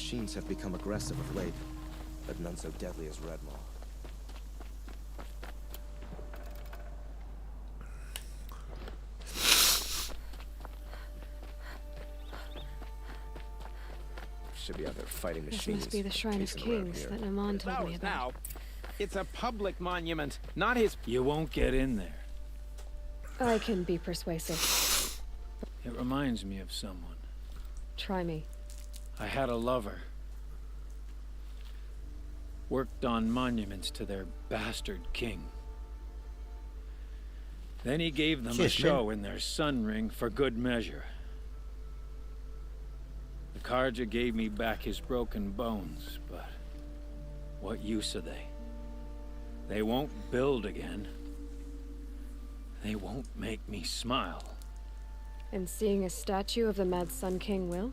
machines have become aggressive of late, but none so deadly as Redmaw. Should be out there fighting machines. This must be the Shrine of Kings that Naman told me about. Now, it's a public monument, not his... You won't get in there. I can be persuasive. It reminds me of someone. Try me. I had a lover. Worked on monuments to their bastard king. Then he gave them a show in their sun ring for good measure. The Karja gave me back his broken bones, but what use are they? They won't build again. They won't make me smile. And seeing a statue of the Mad Sun King will?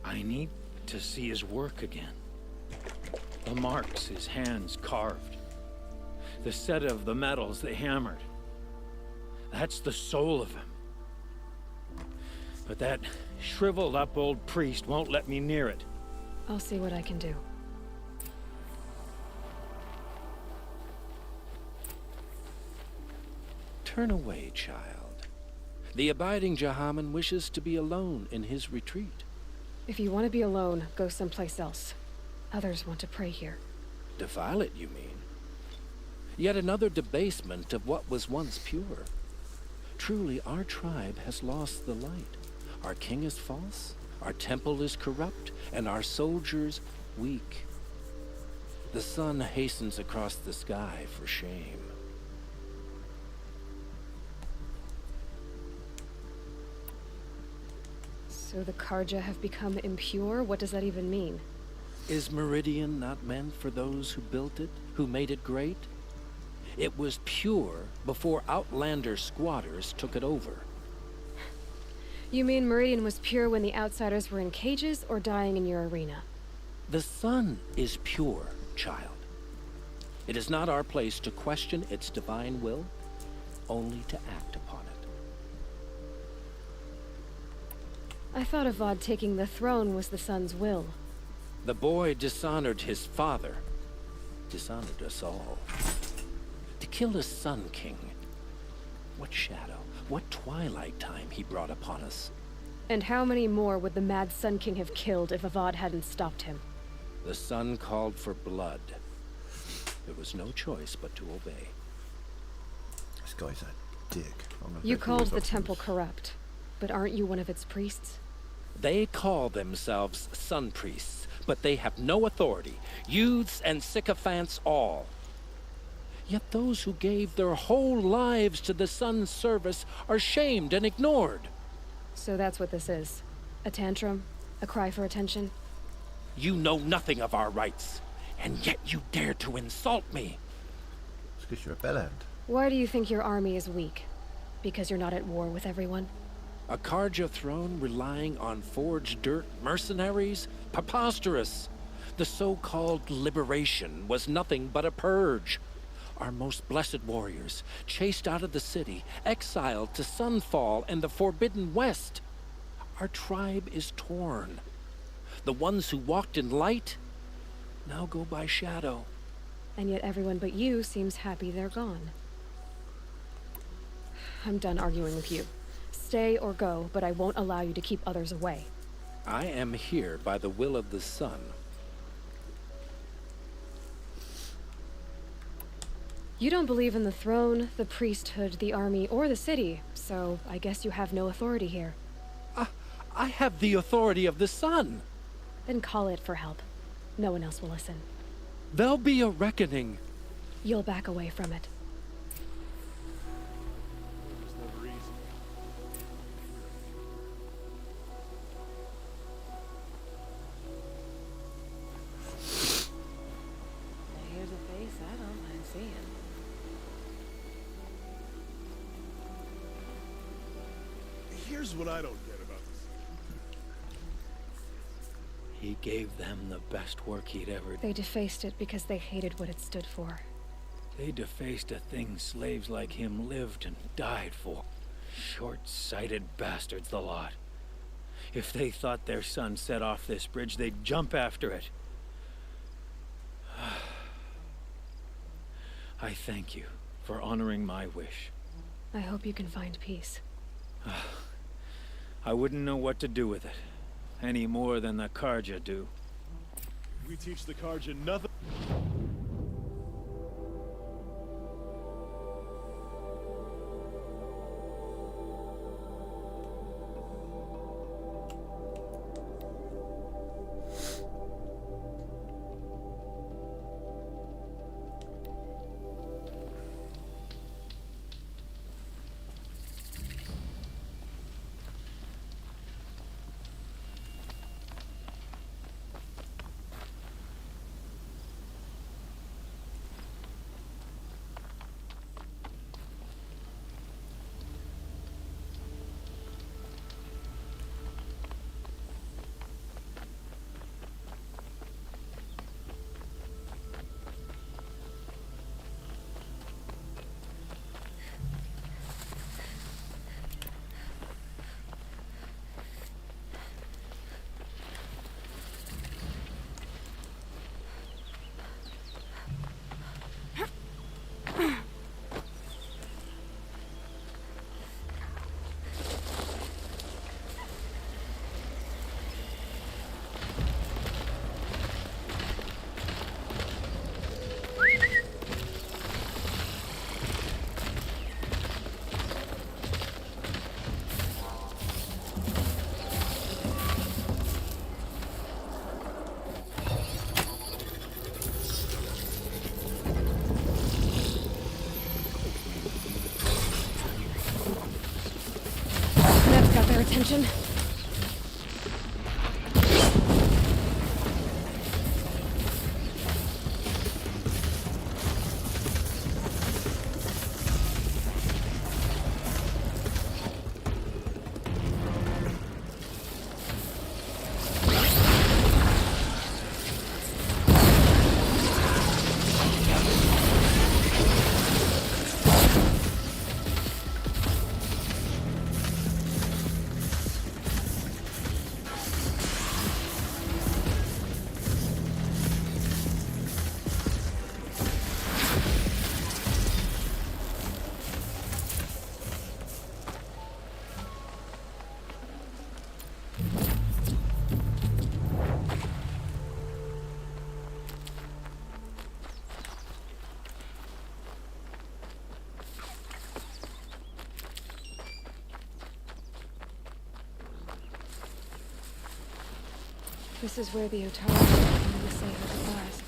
I need to see his work again. The marks his hands carved. The set of the metals they hammered. That's the soul of him. But that shriveled up old priest won't let me near it. I'll see what I can do. Turn away, child. The abiding Jahaman wishes to be alone in his retreat. If you want to be alone, go someplace else. Others want to pray here. Defile it, you mean? Yet another debasement of what was once pure. Truly, our tribe has lost the light. Our king is false, our temple is corrupt, and our soldiers weak. The sun hastens across the sky for shame. So the Karja have become impure? What does that even mean? Is Meridian not meant for those who built it, who made it great? It was pure before outlander squatters took it over. You mean Meridian was pure when the outsiders were in cages or dying in your arena? The sun is pure, child. It is not our place to question its divine will, only to act upon it. I thought Avad taking the throne was the sun's will. The boy dishonored his father, dishonored us all. To kill a sun king, what shadow, what twilight time he brought upon us. And how many more would the Mad Sun King have killed if Avad hadn't stopped him? The sun called for blood. There was no choice but to obey. This guy's a dick. You called the temple corrupt, but aren't you one of its priests? They call themselves sun priests, but they have no authority. Youths and sycophants all. Yet those who gave their whole lives to the sun's service are shamed and ignored. So that's what this is. A tantrum? A cry for attention? You know nothing of our rights, and yet you dare to insult me. It's because you're a bellend. Why do you think your army is weak? Because you're not at war with everyone? A Karja throne relying on forged dirt mercenaries? Preposterous! The so-called liberation was nothing but a purge. Our most blessed warriors, chased out of the city, exiled to Sunfall and the Forbidden West. Our tribe is torn. The ones who walked in light now go by shadow. And yet everyone but you seems happy they're gone. I'm done arguing with you. Stay or go, but I won't allow you to keep others away. I am here by the will of the sun. You don't believe in the throne, the priesthood, the army, or the city, so I guess you have no authority here. I have the authority of the sun. Then call it for help. No one else will listen. There'll be a reckoning. You'll back away from it. Here's a face I don't mind seeing. Here's what I don't get about this. He gave them the best work he'd ever... They defaced it because they hated what it stood for. They defaced a thing slaves like him lived and died for. Short-sighted bastards, the lot. If they thought their son set off this bridge, they'd jump after it. I thank you for honoring my wish. I hope you can find peace. I wouldn't know what to do with it, any more than the Karja do. We teach the Karja nothing. That's got their attention. This is where the Otari came to say her goodbyes.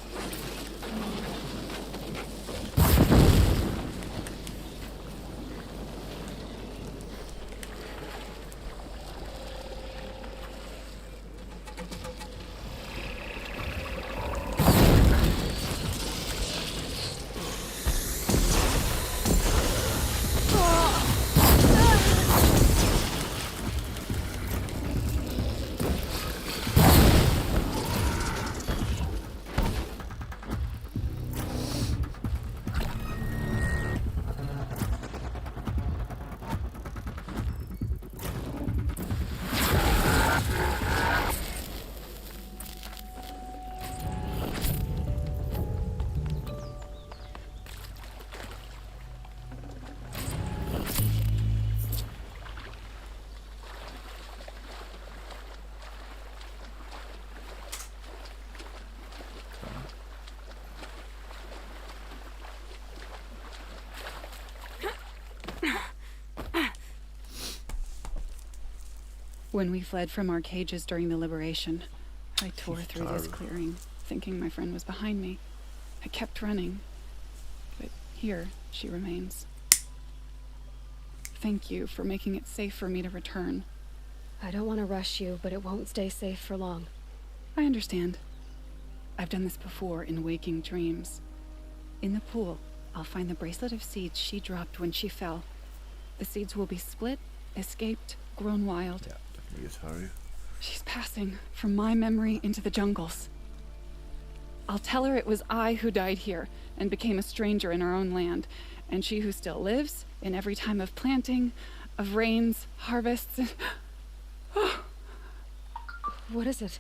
When we fled from our cages during the liberation, I tore through this clearing, thinking my friend was behind me. I kept running, but here she remains. Thank you for making it safe for me to return. I don't want to rush you, but it won't stay safe for long. I understand. I've done this before in waking dreams. In the pool, I'll find the bracelet of seeds she dropped when she fell. The seeds will be split, escaped, grown wild. Yeah, definitely is Haru. She's passing from my memory into the jungles. I'll tell her it was I who died here and became a stranger in our own land, and she who still lives in every time of planting, of rains, harvests. Oh, What is it?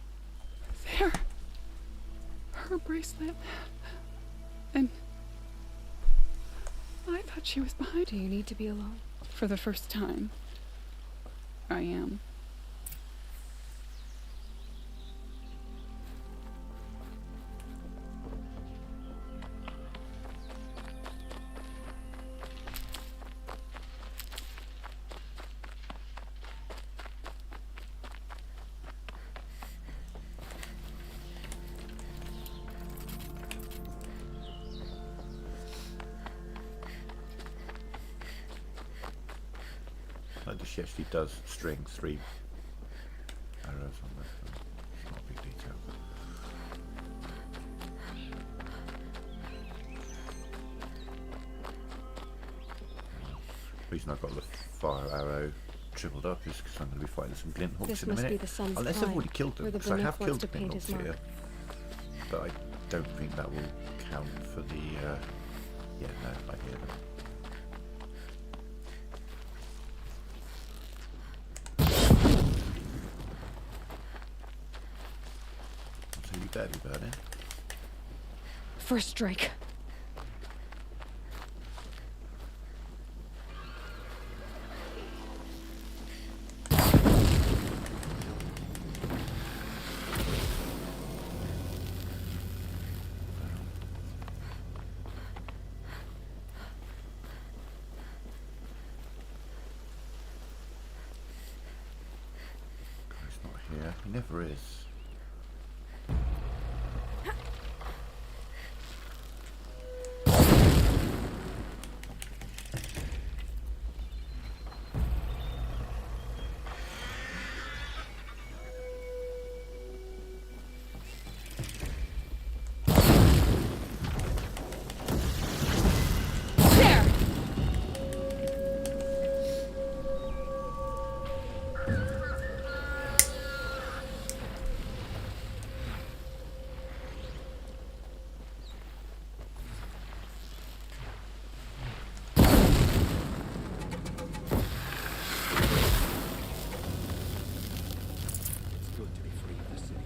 There. Her bracelet. And I thought she was behind. Do you need to be alone? For the first time, I am. Like she actually does string 3 arrows on this. It's not a big detail. The reason I've got the fire arrow tripled up is because I'm going to be fighting some glint hawks This in a must minute. be the sun's Unless I've prime, already killed them, where the because I B'nith have wants killed to glint paint his hawks here. mark. But I don't think that will count for the... yeah, no, I hear them. So you better be burning. First strike. He's not here. He never is. There! It's good to be free of the city.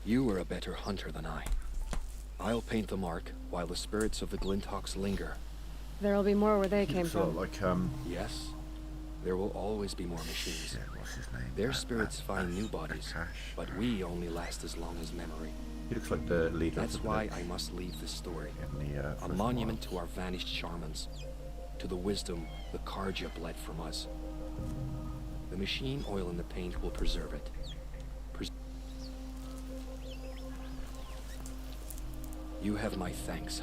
You were a better hunter than I. I'll paint the mark while the spirits of the Glinthawks linger. There'll be more where they He came looks a lot from. like, Yes, there will always be more machines. shit, what's his name? Their spirits find new bodies, Akash. but we only last as long as memory. He looks like the leader That's of the why village I must leave this story. in the, A First monument Wilds. to our vanished shamans, to the wisdom the Karja bled from us. The machine oil in the paint will preserve it. You have my thanks.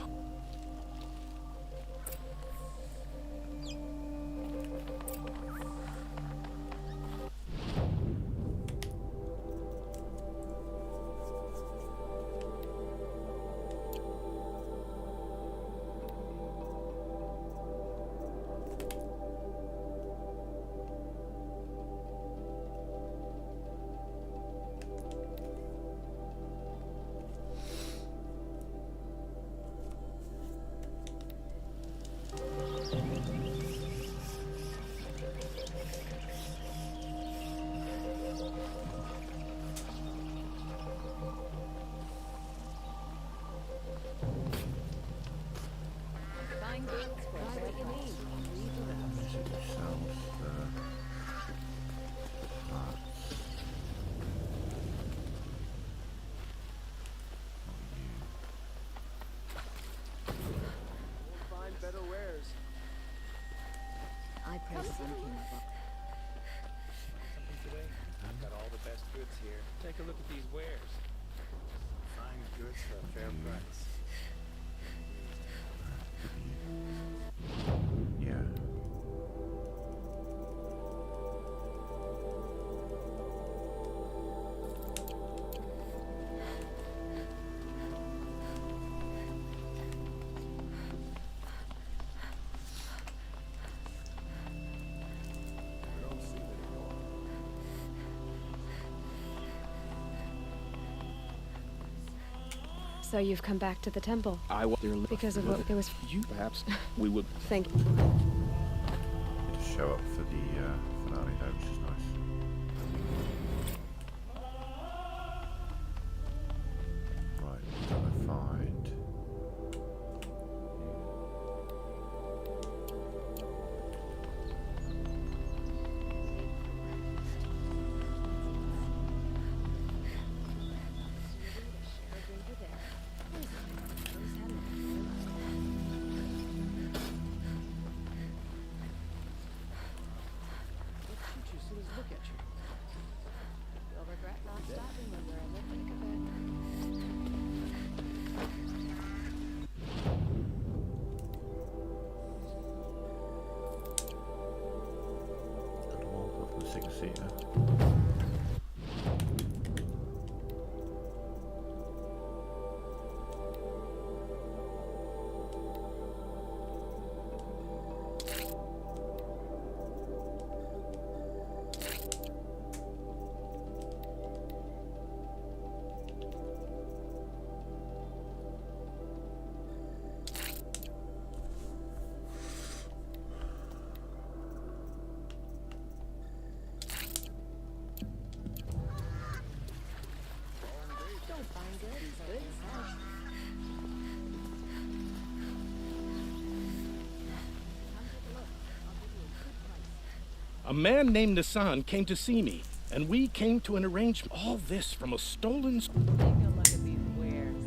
Find better wares. I pray something about Something today? I've got all the best goods here. Take a look at these wares. Fine goods for a fair price. Yeah. So you've come back to the temple because of what it was. You perhaps we would. Thank. Get to show up for the finale though, which is nice. Right, gotta find. You'll regret not stopping when you're in the thick of it. Got them all up in the 6-seater. Don't find good. Good stuff. A man named Nassan came to see me, and we came to an arrangement. All this from a stolen... Take a look at these wares.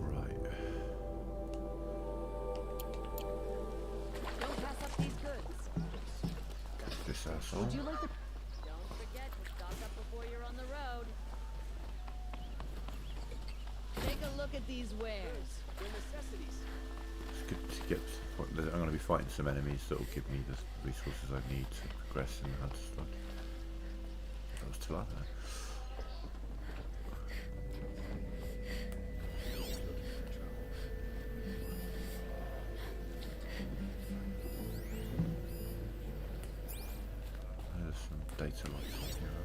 Right. Don't pass up these goods. This asshole. Would you like to? Don't forget to stock up before you're on the road. Take a look at these wares. It's good to get. I'm going to be fighting some enemies that will give me the resources I need to progress in the hunter slot. That was Talana. There's some data logs on here.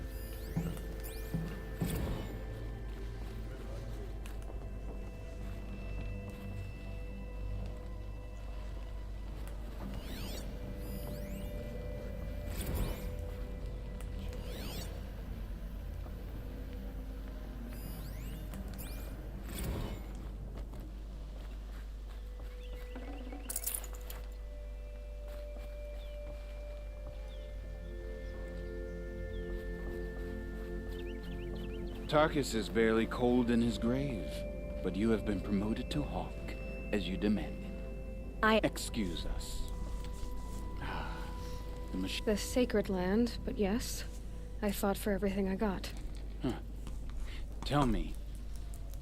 Tarkus is barely cold in his grave, but you have been promoted to Hawk, as you demanded. Excuse us. The sacred land, but yes. I fought for everything I got. Tell me,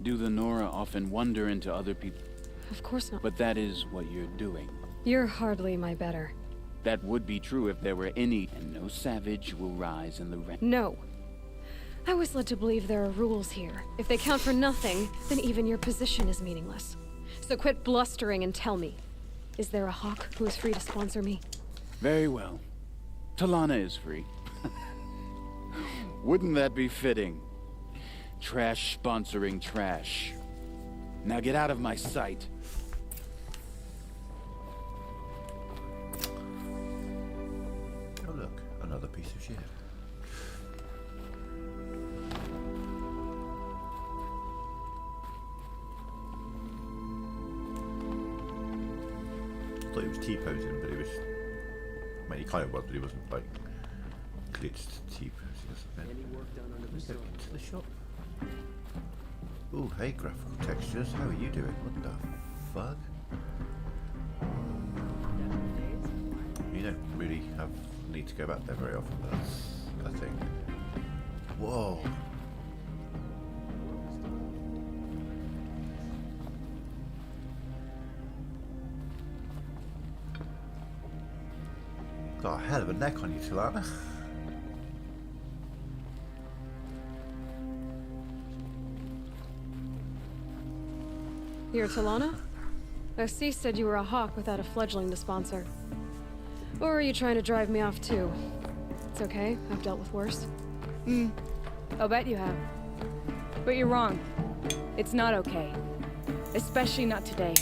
do the Nora often wander into other people? Of course not. But that is what you're doing. You're hardly my better. That would be true if there were any, and no savage will rise in the rank. No. I was led to believe there are rules here. If they count for nothing, then even your position is meaningless. So quit blustering and tell me. Is there a Hawk who is free to sponsor me? Very well. Talana is free. Wouldn't that be fitting? Trash sponsoring trash. Now get out of my sight. Oh look, another piece of shit. I thought he was T-posing, but he was... I mean, he kind of was, but he wasn't, like, glitched T-posing. Any work done under the sun? Into the shop. Ooh, hey, graphical textures. How are you doing? What the fuck? You don't really need to go back there very often, that's a thing. Whoa. Got a hell of a neck on you, Talana. You're Talana? Osis said you were a Hawk without a fledgling to sponsor. Or are you trying to drive me off too? It's okay, I've dealt with worse. I'll bet you have. But you're wrong. It's not okay. Especially not today.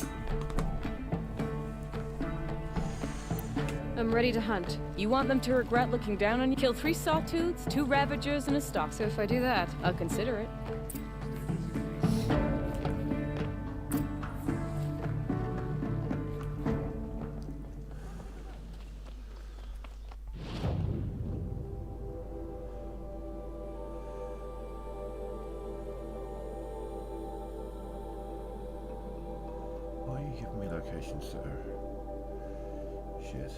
I'm ready to hunt. You want them to regret looking down on you? Kill 3 sawtooths, 2 ravagers, and a stalk. So if I do that, I'll consider it. Why are you giving me locations that are shit?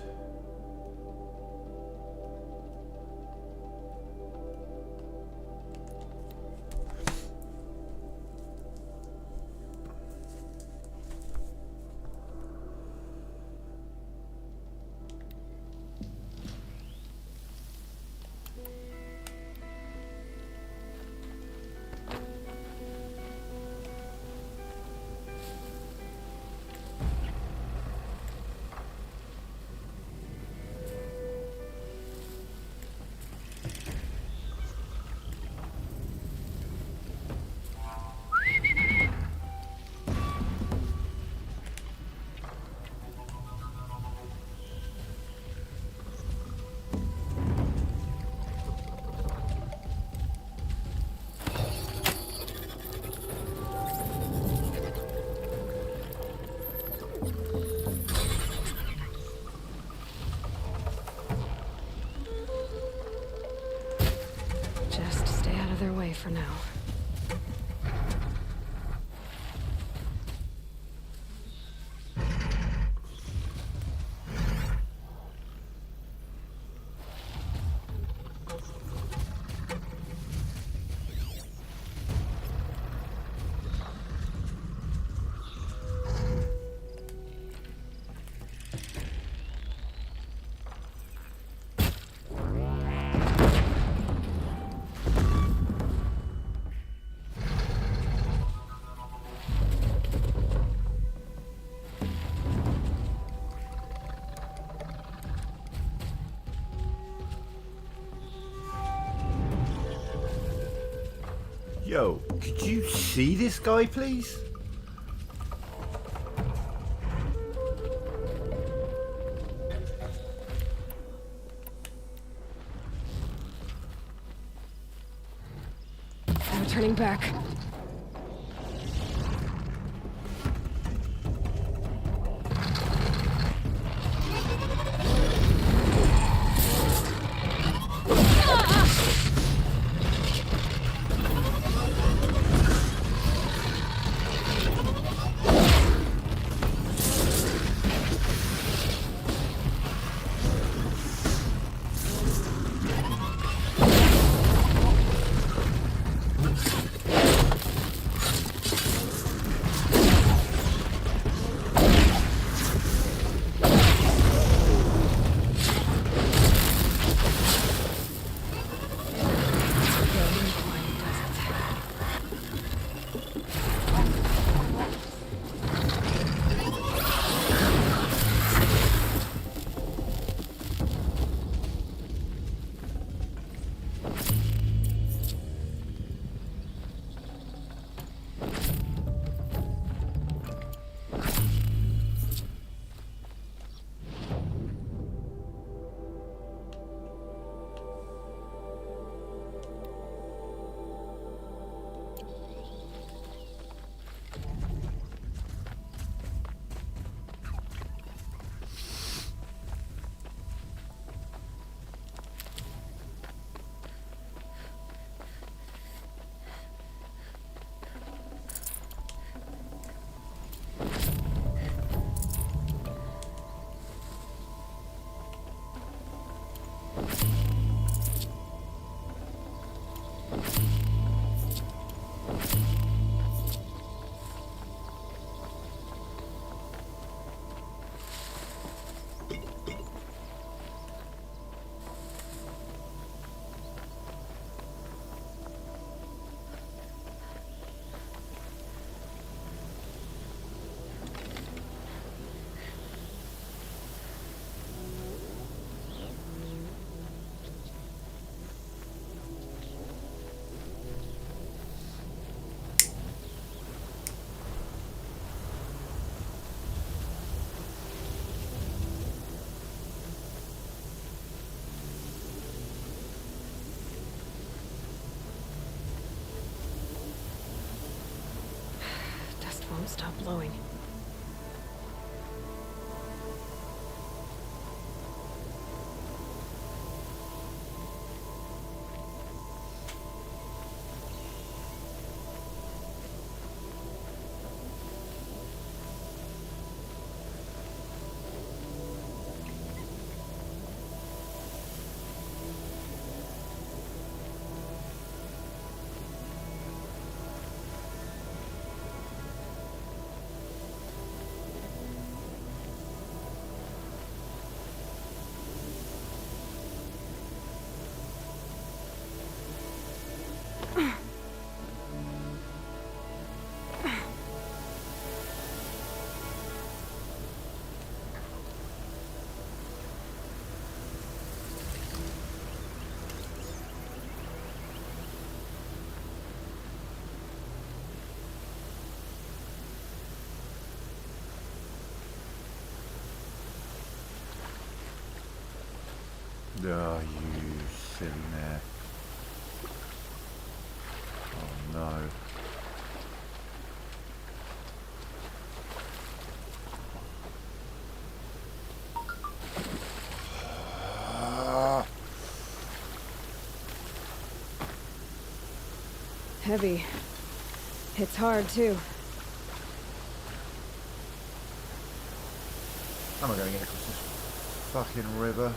just stay out of their way for now. Yo, could you see this guy, please? No turning back. won't stop blowing. Oh, you silly mare. Oh no. Heavy. It's hard, too. How am I going to get across this fucking river?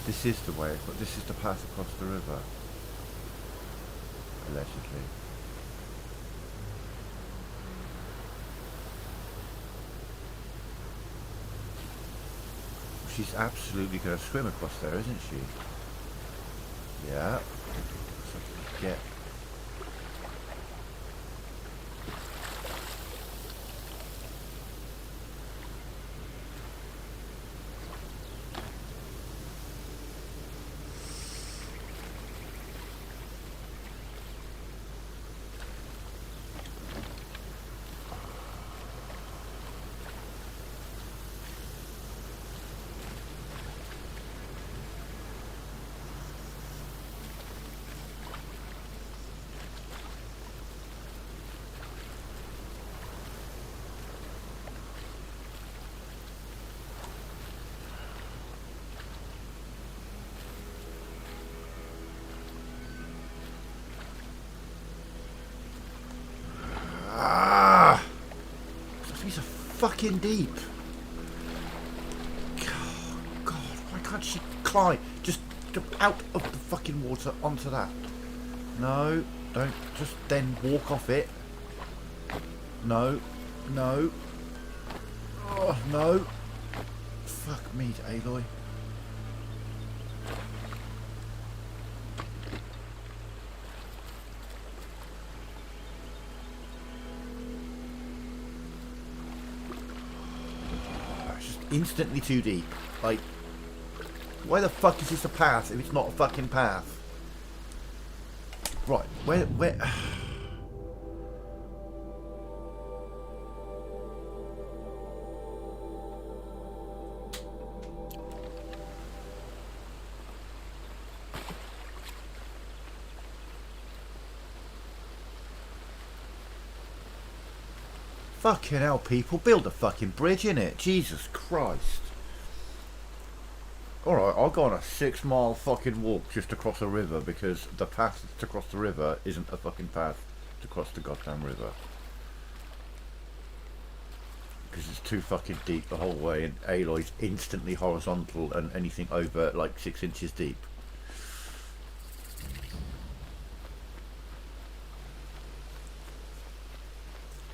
This is the way, but this is the path across the river. Allegedly. She's absolutely going to swim across there, isn't she? Yeah. So I can get... fucking deep. God, why can't she climb? Just out of the fucking water onto that. No, don't just then walk off it. No, no. Oh, no. Fuck me, Aloy. Instantly too deep. Like, why the fuck is this a path if it's not a fucking path? Right, where... Fucking hell, people. Build a fucking bridge, innit? Jesus Christ. Alright, I'll go on a 6-mile fucking walk just to cross a river because the path to cross the river isn't a fucking path to cross the goddamn river. Because it's too fucking deep the whole way and Aloy's instantly horizontal and anything over like 6 inches deep.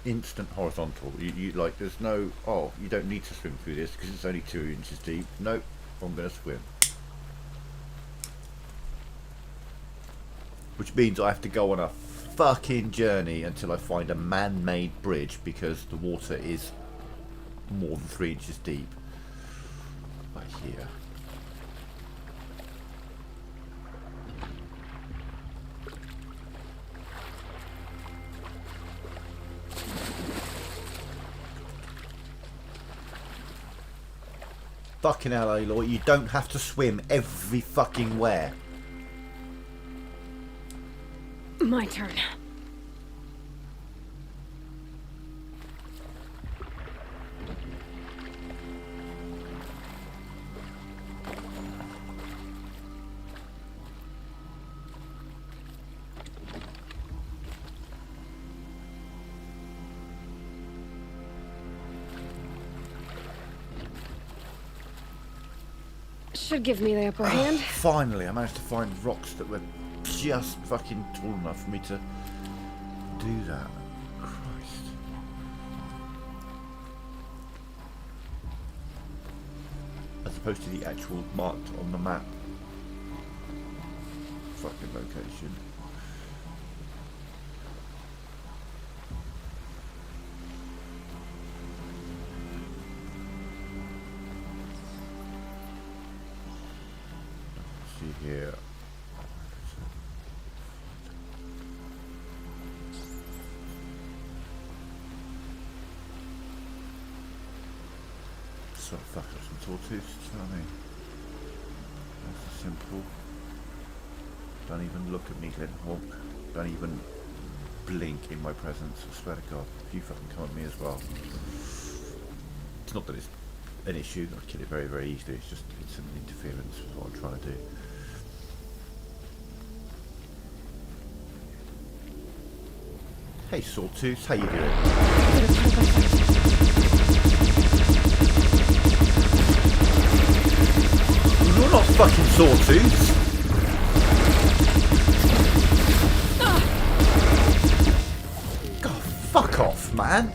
Instant horizontal. You like, there's no, oh, you don't need to swim through this because it's only 2 inches deep. Nope, I'm going to swim. Which means I have to go on a fucking journey until I find a man-made bridge because the water is more than 3 inches deep. Right here. Fucking hell, Aloy, you don't have to swim every fucking where. My turn. Should give me the upper hand. Finally, I managed to find rocks that were just fucking tall enough for me to do that. Christ. As opposed to the actual marked on the map fucking location. See here. So fuck up some tortoise, do you know what I mean? That's simple. Don't even look at me, Glen Hawk. Don't even blink in my presence, I swear to God. If you fucking come at me as well. It's not that it's an issue, I'd kill it very, very easily, it's just, it's an interference with what I'm trying to do. Hey Sawtooth, how you doing? You're not fucking Sawtooth! God, fuck off, man!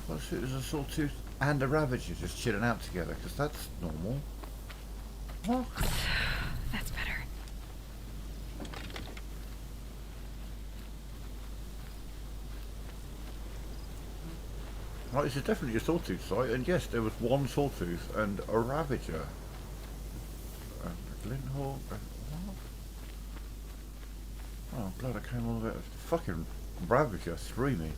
What's it as a Sawtooth and a Ravager just chilling out together? Because that's normal. What? That's better. Right, this is definitely a Sawtooth site, and yes, there was one Sawtooth and a Ravager. A Glinthawk. What? Oh, I'm glad I came all the way. Fucking Ravager threw me.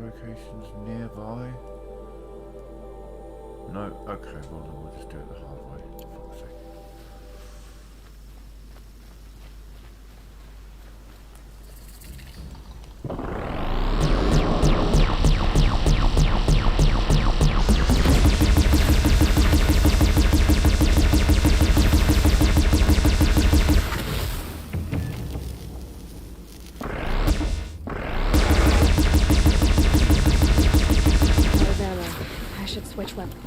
Locations nearby? No, okay, well then we'll just do it the hard way, for fuck's sake. Switch weapon.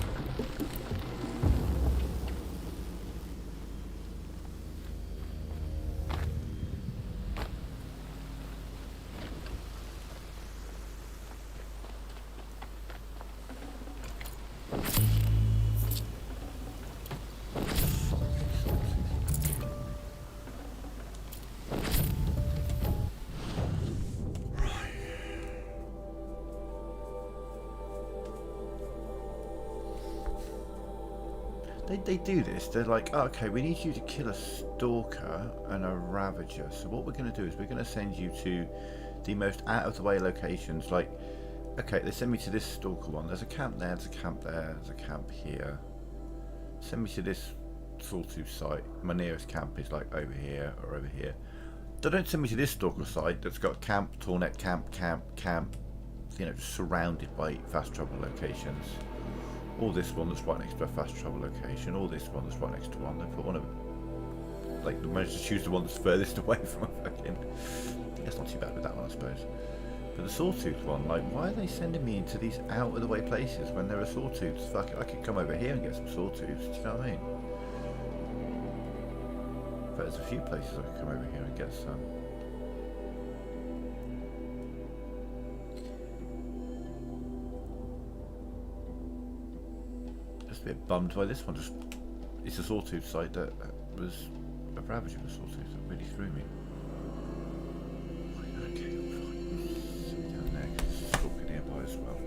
They do this, they're like, oh, okay, we need you to kill a stalker and a ravager. So what we're going to do is we're going to send you to the most out of the way locations. Like, okay, they send me to this stalker one. There's a camp there, there's a camp there, there's a camp here. Send me to this sawtooth site. My nearest camp is like over here or over here. Don't send me to this stalker site that's got camp, Tornet camp, you know, just surrounded by fast travel locations. Or this one that's right next to a fast travel location, or this one that's right next to one. They put one of, like, they managed to choose the one that's furthest away from a fucking. That's not too bad with that one, I suppose. But the sawtooth one, like, why are they sending me into these out of the way places when there are sawtooths? Fuck it, I could come over here and get some sawtooths. Do you know what I mean? But there's a few places I could come over here and get some. Just a bit bummed by this one. Just it's a sawtooth site that was a ravage of a sawtooth that really threw me. Okay, I'm fine. Down there, stalking nearby as well.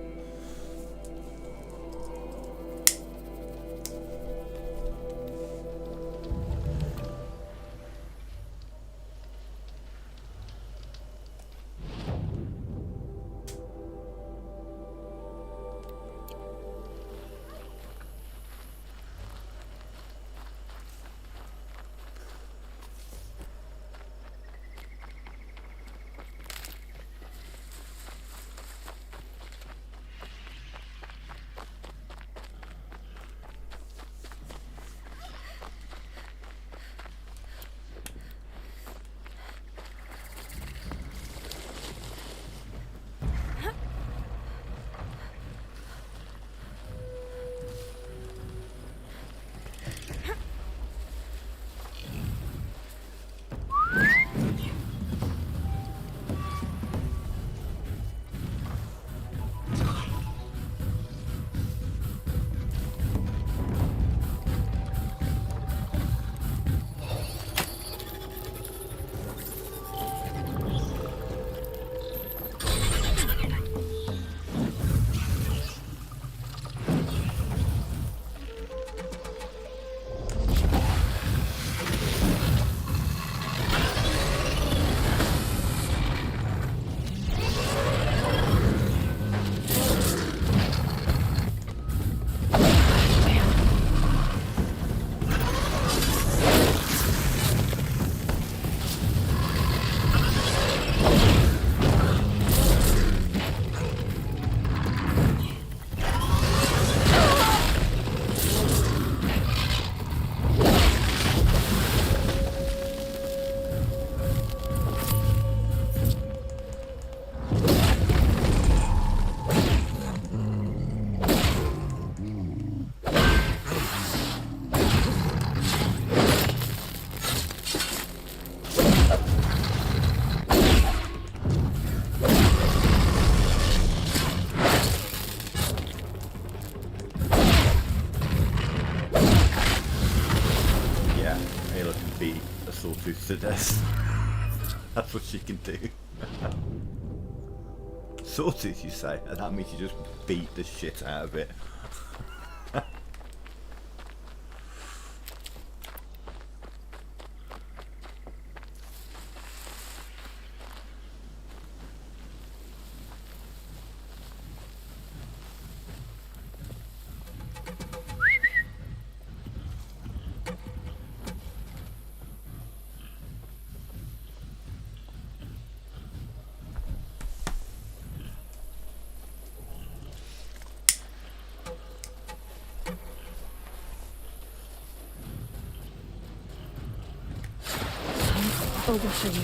Sawtooth to death. That's what she can do. Sawtooth, you say? And that means you just beat the shit out of it. Oh, what are you?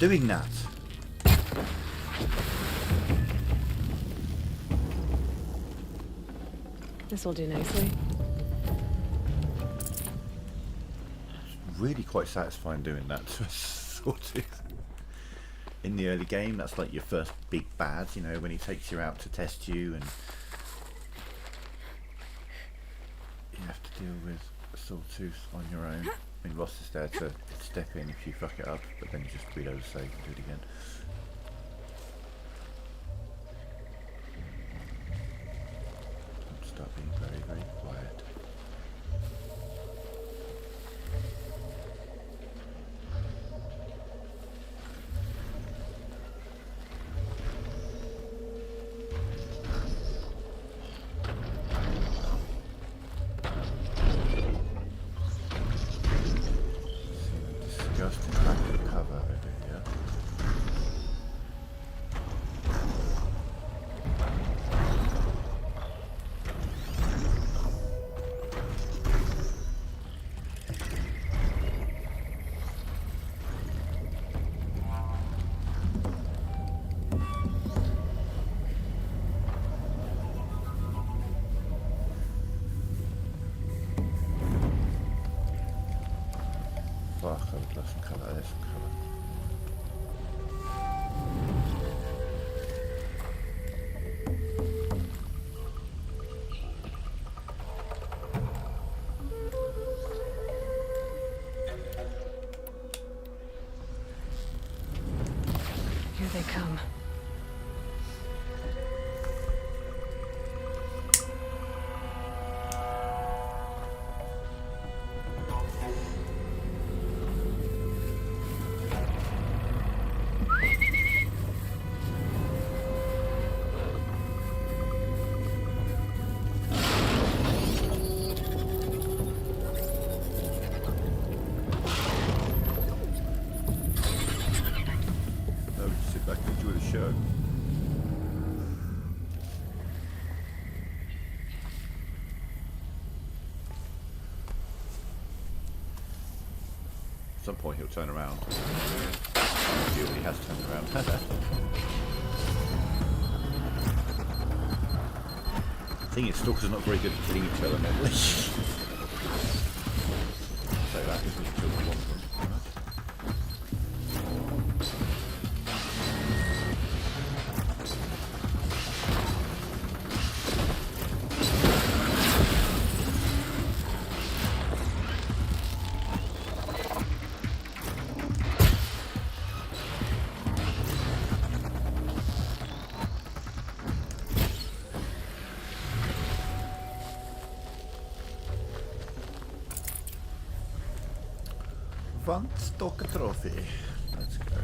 doing that. This will do nicely. It's really quite satisfying doing that to a sawtooth. In the early game, that's like your first big bad, you know, when he takes you out to test you and you have to deal with a sawtooth on your own. I mean, Ross is there to step in if you fuck it up, but then you just reload the save and do it again. Start being very, very quiet. Disgusting lack of cover over here. Fuck, I would love some colour. There's some colour. Here they come. No, just sit back and enjoy the show. At some point he'll turn around. He already has turned around. The thing is, stalkers are not very good at killing each other normally. So that isn't killed one of them. Van Stalker Trophy. Let's go.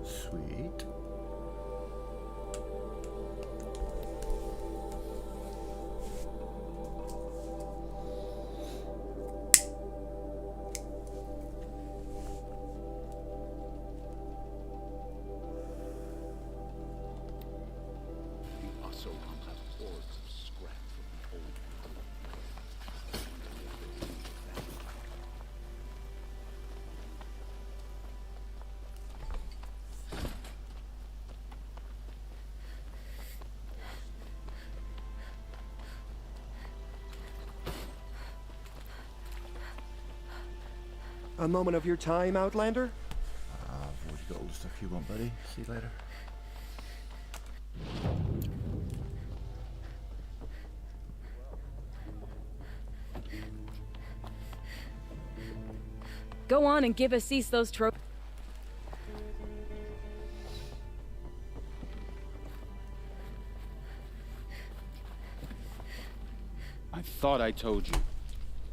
Sweet. So I'll have hordes of scrap from the old. A moment of your time, Outlander? I've already got all the stuff you want, buddy. See you later. Go on and give Assis those trophies. I thought I told you.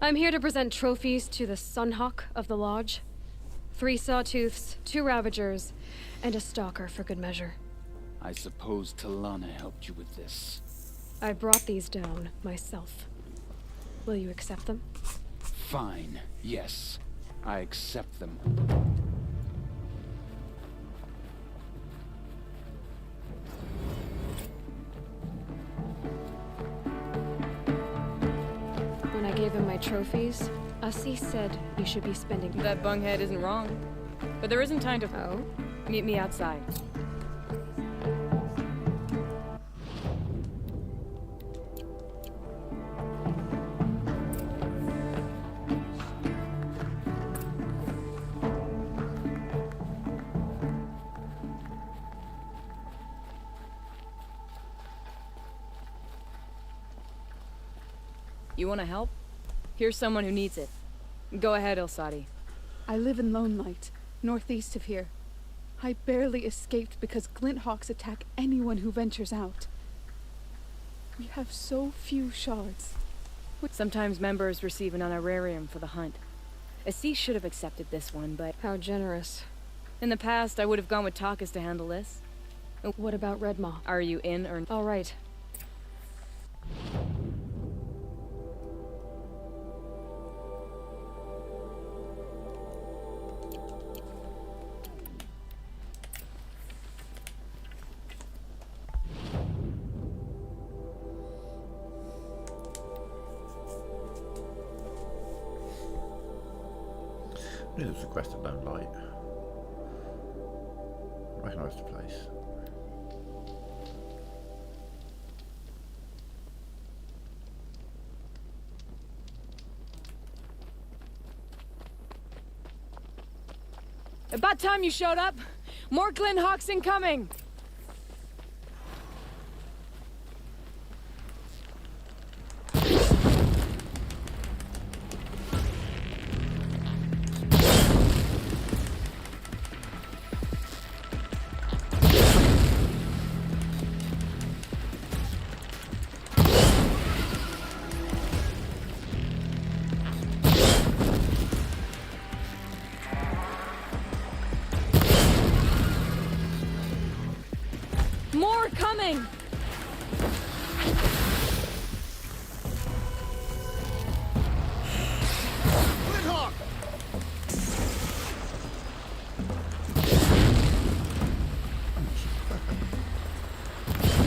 I'm here to present trophies to the Sunhawk of the Lodge. 3 sawtooths, 2 ravagers, and a stalker for good measure. I suppose Talana helped you with this. I brought these down myself. Will you accept them? Fine, yes. I accept them. When I gave him my trophies, Asi said you should be spending... That bunghead isn't wrong. But there isn't time to... Oh? Meet me outside. You want to help? Here's someone who needs it. Go ahead, Ilsati. I live in Lone Light, northeast of here. I barely escaped because Glinthawks attack anyone who ventures out. We have so few shards. Sometimes members receive an honorarium for the hunt. Asi should have accepted this one, but... How generous. In the past, I would have gone with Takas to handle this. What about Redmaw? Are you in or... All right. I knew there was a quest at Lone Light. I recognise the place. About time you showed up! More Glinthawks incoming! More coming!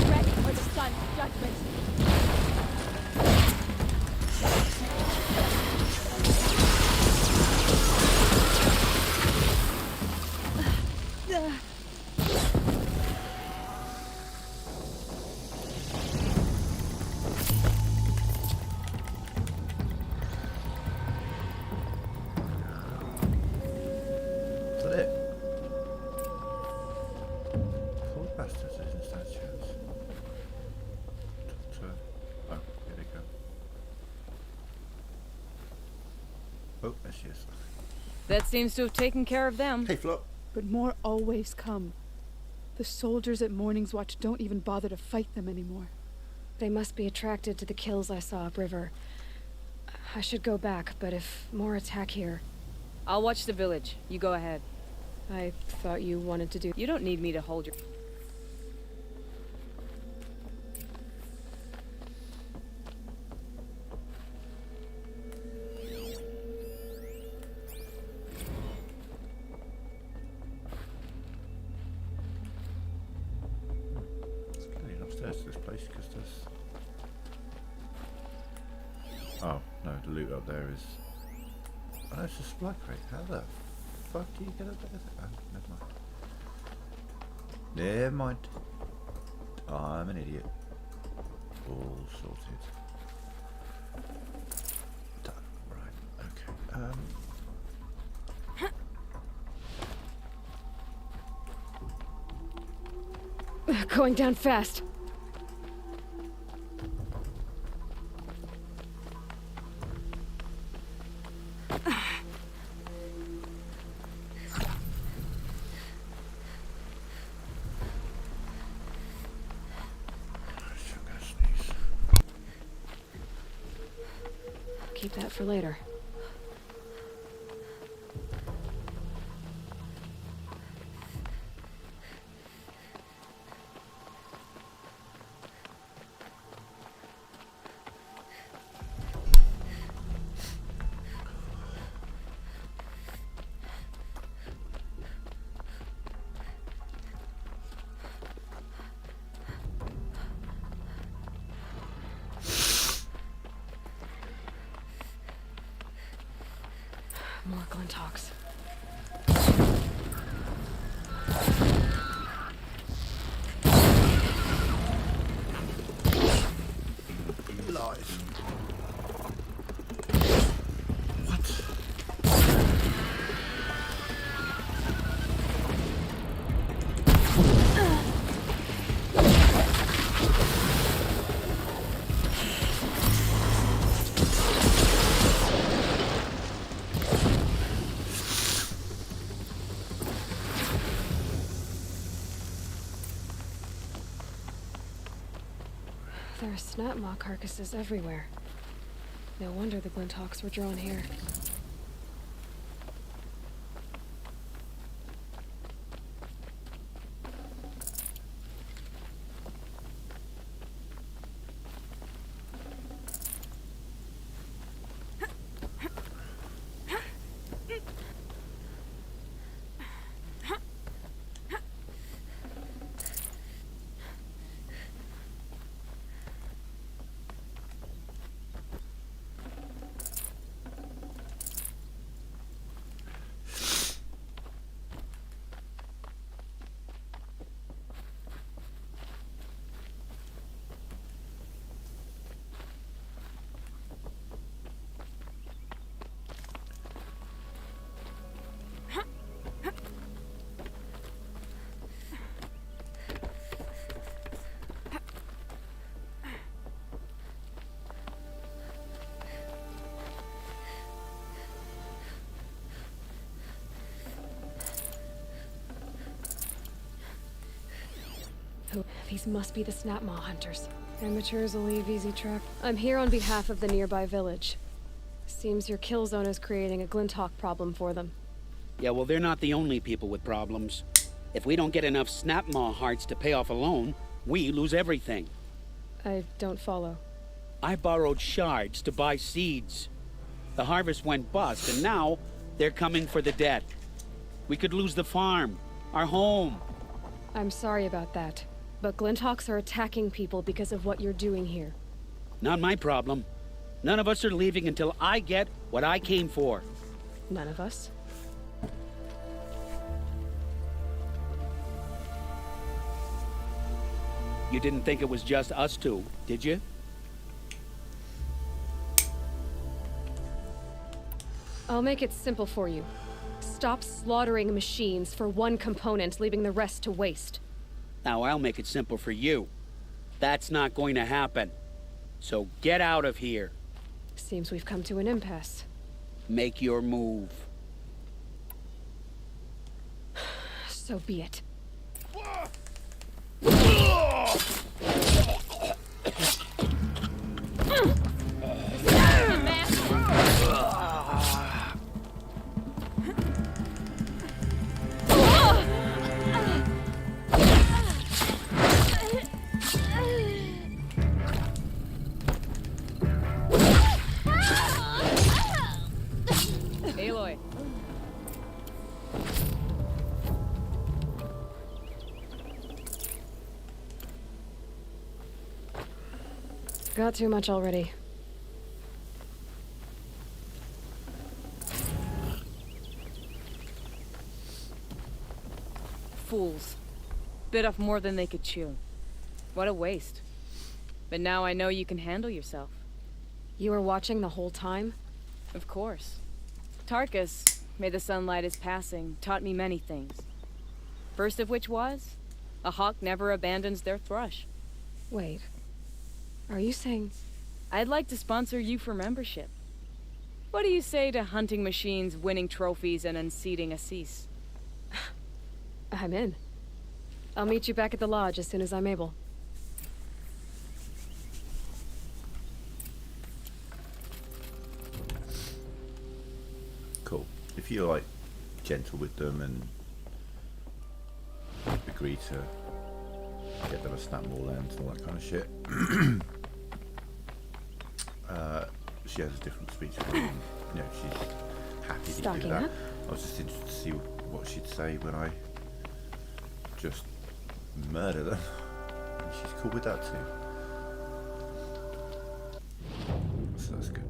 Ready for the sun's judgment. Is that it? Four bastards isn't that chance. Oh, here they go. Oh, there she is. That seems to have taken care of them. Hey, Flop. But more always come. The soldiers at Morning's Watch don't even bother to fight them anymore. They must be attracted to the kills I saw upriver. I should go back, but if more attack here... I'll watch the village. You go ahead. I thought you wanted to do... You don't need me to hold your... Let's get upstairs to this place because there's... Oh, no, the loot up there is... Oh, it's a supply crate. How the fuck do you get up there? Oh, never mind. Never mind. I'm an idiot. All sorted. Done. Right. Okay. Going down fast. Keep that for later. More Glintox. Lies. There are snap maw carcasses everywhere. No wonder the Glintox were drawn here. These must be the snap maw hunters. Amateurs will leave easy track. I'm here on behalf of the nearby village. Seems your kill zone is creating a Glintock problem for them. Yeah, well, they're not the only people with problems. If we don't get enough snap maw hearts to pay off a loan, we lose everything. I don't follow. I borrowed shards to buy seeds. The harvest went bust, and now they're coming for the debt. We could lose the farm, our home. I'm sorry about that, but Glintox are attacking people because of what you're doing here. Not my problem. None of us are leaving until I get what I came for. None of us? You didn't think it was just us two, did you? I'll make it simple for you. Stop slaughtering machines for one component, leaving the rest to waste. Now I'll make it simple for you. That's not going to happen. So get out of here. Seems we've come to an impasse. Make your move. So be it. Aloy. Got too much already. Fools. Bit off more than they could chew. What a waste. But now I know you can handle yourself. You were watching the whole time? Of course. Tarkus, may the sunlight is passing, taught me many things. First of which was, a hawk never abandons their thrush. Wait. Are you saying... I'd like to sponsor you for membership. What do you say to hunting machines, winning trophies, and unseating Assis? I'm in. I'll meet you back at the lodge as soon as I'm able. Cool. If you're like gentle with them and agree to get them a snap more lens and all that kind of shit, she has a different speech. You know, she's happy to do that. I was just interested to see what she'd say when I just murder them. She's cool with that too. So that's good.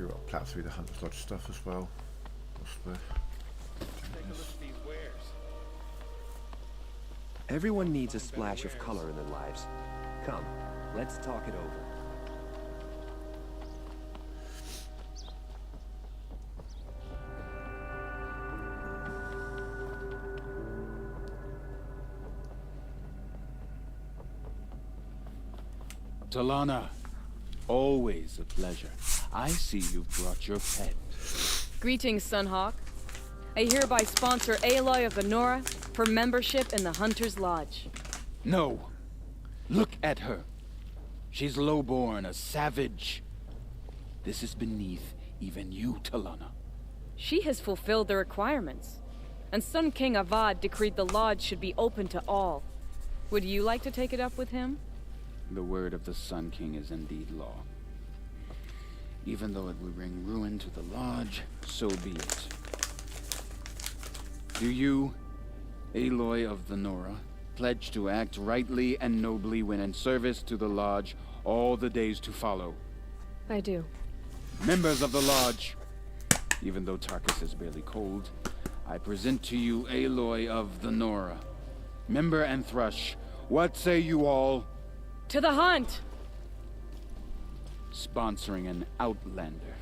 figure out plow through the Hunter's Lodge stuff as well. What's the... Take a look at these wares. Everyone needs a splash of color in their lives. Come, let's talk it over. Talana, always a pleasure. I see you've brought your pet. Greetings, Sunhawk. I hereby sponsor Aloy of the Nora for membership in the Hunter's Lodge. No. Look at her. She's lowborn, a savage. This is beneath even you, Talana. She has fulfilled the requirements. And Sun King Avad decreed the lodge should be open to all. Would you like to take it up with him? The word of the Sun King is indeed law. Even though it would bring ruin to the lodge, so be it. Do you, Aloy of the Nora, pledge to act rightly and nobly when in service to the lodge all the days to follow? I do. Members of the lodge, even though Tarkus is barely cold, I present to you Aloy of the Nora. Member and Thrush, what say you all? To the hunt! Sponsoring an outlander.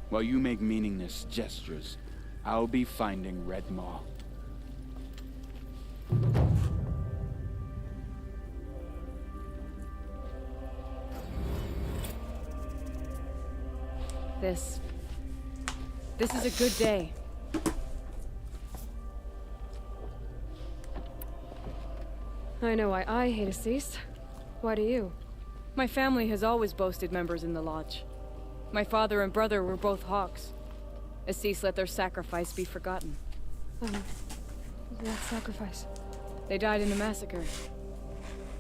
While you make meaningless gestures, I'll be finding Red Maw. This is a good day. I know why I hate Assis. Why do you? My family has always boasted members in the lodge. My father and brother were both hawks. Assis let their sacrifice be forgotten. What sacrifice? They died in a massacre.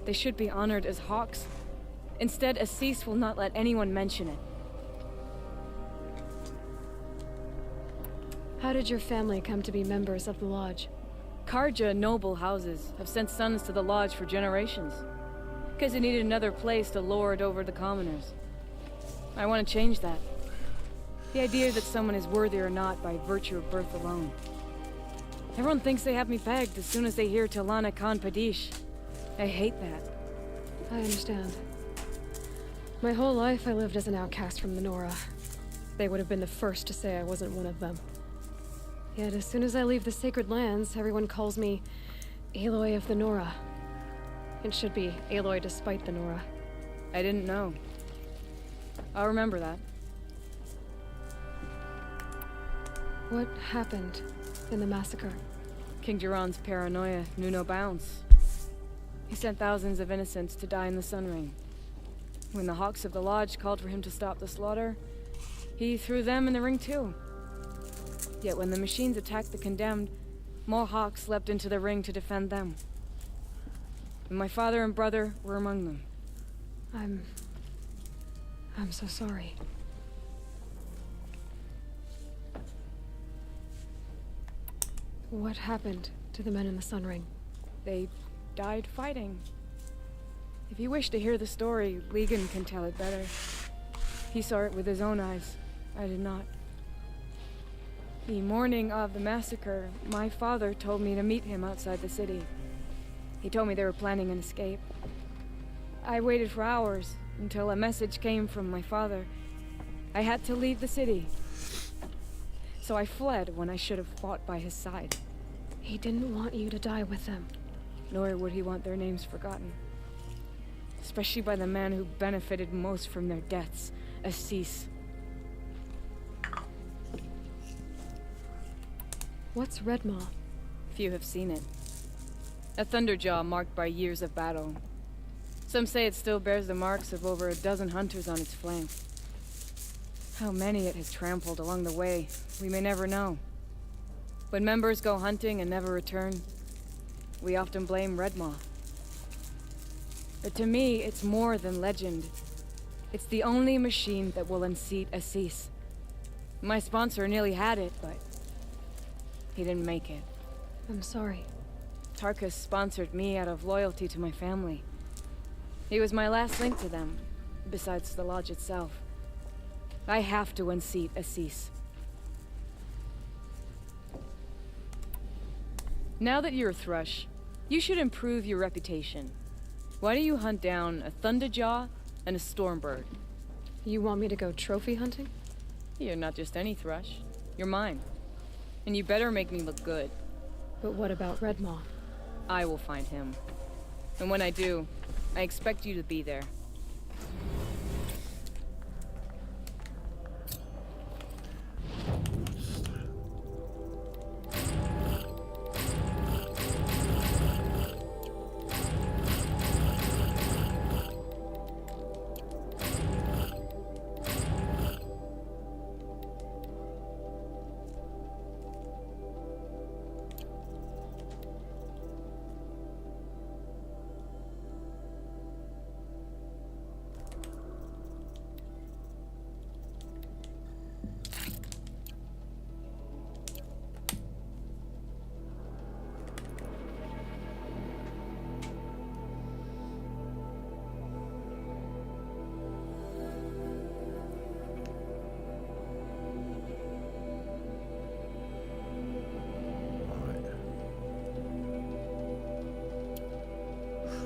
They should be honored as hawks. Instead, Assis will not let anyone mention it. How did your family come to be members of the lodge? Karja noble houses have sent sons to the lodge for generations. Because they needed another place to lord over the commoners. I want to change that. The idea that someone is worthy or not by virtue of birth alone. Everyone thinks they have me pegged as soon as they hear Talana Khan Padish. I hate that. I understand. My whole life I lived as an outcast from the Nora. They would have been the first to say I wasn't one of them. Yet as soon as I leave the sacred lands, everyone calls me Aloy of the Nora. It should be Aloy despite the Nora. I didn't know. I'll remember that. What happened in the massacre? King Duran's paranoia knew no bounds. He sent thousands of innocents to die in the Sun Ring. When the Hawks of the Lodge called for him to stop the slaughter, he threw them in the ring too. Yet when the machines attacked the condemned, more Hawks leapt into the ring to defend them. And my father and brother were among them. I'm so sorry. What happened to the men in the Sun Ring? They died fighting. If you wish to hear the story, Legan can tell it better. He saw it with his own eyes. I did not. The morning of the massacre, my father told me to meet him outside the city. He told me they were planning an escape. I waited for hours until a message came from my father. I had to leave the city. So I fled when I should have fought by his side. He didn't want you to die with them. Nor would he want their names forgotten. Especially by the man who benefited most from their deaths, Assis. What's Red Maw? Few have seen it. A thunderjaw marked by years of battle. Some say it still bears the marks of over a dozen hunters on its flank. How many it has trampled along the way, we may never know. When members go hunting and never return, we often blame Red Maw. But to me, it's more than legend. It's the only machine that will unseat Assis. My sponsor nearly had it, but he didn't make it. I'm sorry. Tarkus sponsored me out of loyalty to my family. He was my last link to them, besides the lodge itself. I have to unseat Assis. Now that you're a Thrush, you should improve your reputation. Why don't you hunt down a Thunderjaw and a Stormbird? You want me to go trophy hunting? You're not just any Thrush. You're mine. And you better make me look good. But what about Red Maw? I will find him. And when I do, I expect you to be there.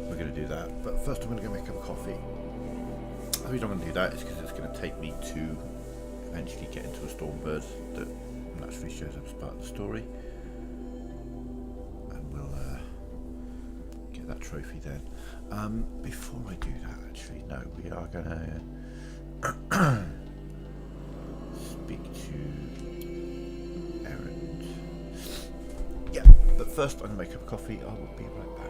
We're going to do that, but first I'm going to go make a cup of coffee. The reason I'm going to do that is because it's going to take me to eventually get into a Stormbird that naturally shows up as part of the story, and we'll get that trophy then. Before I do that, actually, no, we are going to speak to Errand. Yeah, but first I'm going to make a cup of coffee. I will be right back.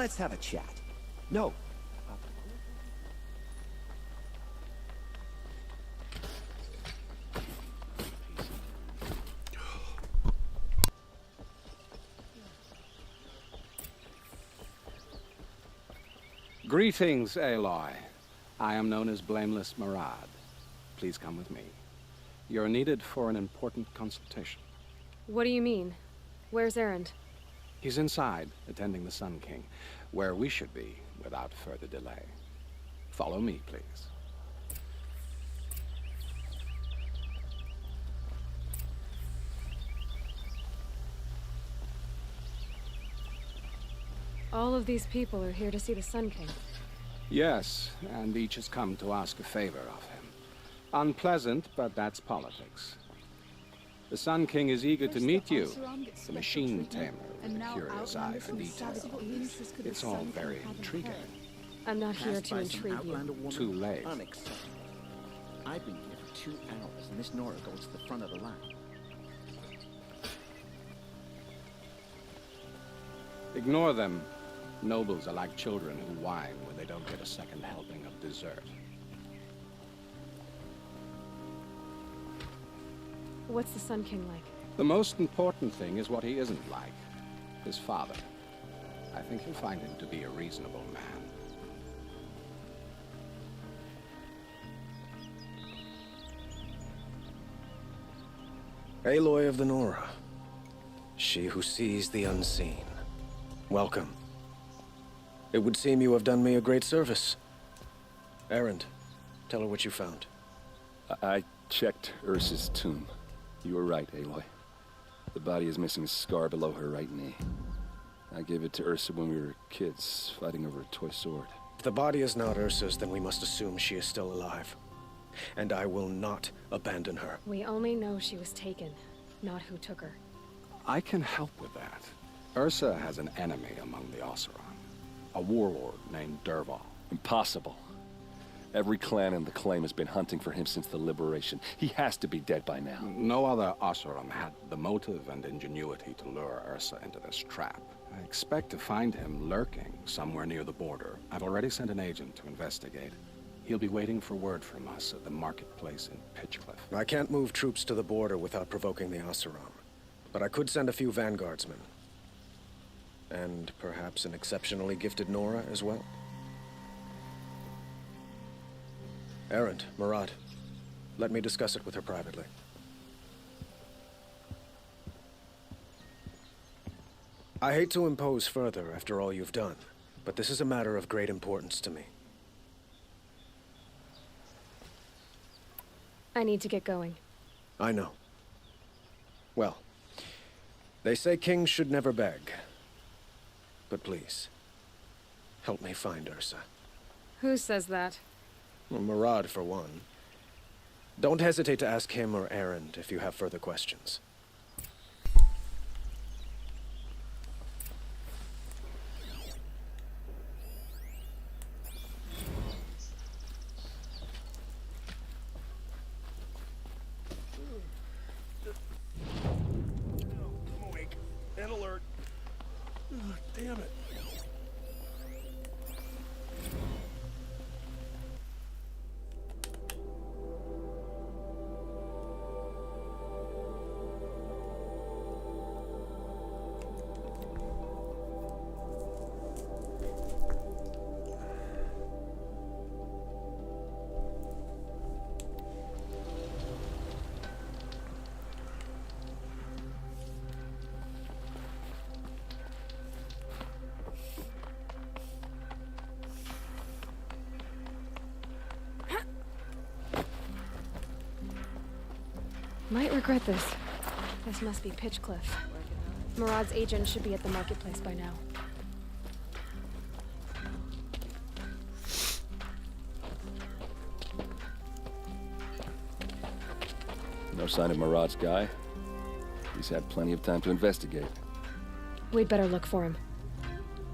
Let's have a chat. No. Greetings, Aloy. I am known as Blameless Murad. Please come with me. You're needed for an important consultation. What do you mean? Where's Erend? He's inside, attending the Sun King, where we should be without further delay. Follow me, please. All of these people are here to see the Sun King. Yes, and each has come to ask a favor of him. Unpleasant, but that's politics. The Sun King is eager to meet you, the machine tamer with a curious eye for detail. It's all very intriguing. I'm not here to intrigue you. Too late. Unacceptable. I've been here for 2 hours, and this Nora goes to the front of the line. Ignore them. Nobles are like children who whine when they don't get a second helping of dessert. What's the Sun King like? The most important thing is what he isn't like. His father. I think you'll find him to be a reasonable man. Aloy of the Nora. She who sees the unseen. Welcome. It would seem you have done me a great service. Erend, tell her what you found. I checked Ursa's tomb. You were right, Aloy. The body is missing a scar below her right knee. I gave it to Ursa when we were kids, fighting over a toy sword. If the body is not Ursa's, then we must assume she is still alive. And I will not abandon her. We only know she was taken, not who took her. I can help with that. Ursa has an enemy among the Oseram. A warlord named Dervahl. Impossible. Every clan in the claim has been hunting for him since the liberation. He has to be dead by now. No other Oseram had the motive and ingenuity to lure Ursa into this trap. I expect to find him lurking somewhere near the border. I've already sent an agent to investigate. He'll be waiting for word from us at the marketplace in Pitchcliff. I can't move troops to the border without provoking the Oseram. But I could send a few vanguardsmen. And perhaps an exceptionally gifted Nora as well. Erend, Murad, let me discuss it with her privately. I hate to impose further after all you've done, but this is a matter of great importance to me. I need to get going. I know. Well, they say kings should never beg. But please, help me find Ursa. Who says that? Well, Murad, for one. Don't hesitate to ask him or Erend if you have further questions. I'm awake and alert. Damn it. Might regret this. This must be Pitchcliff. Murad's agent should be at the marketplace by now. No sign of Murad's guy. He's had plenty of time to investigate. We'd better look for him.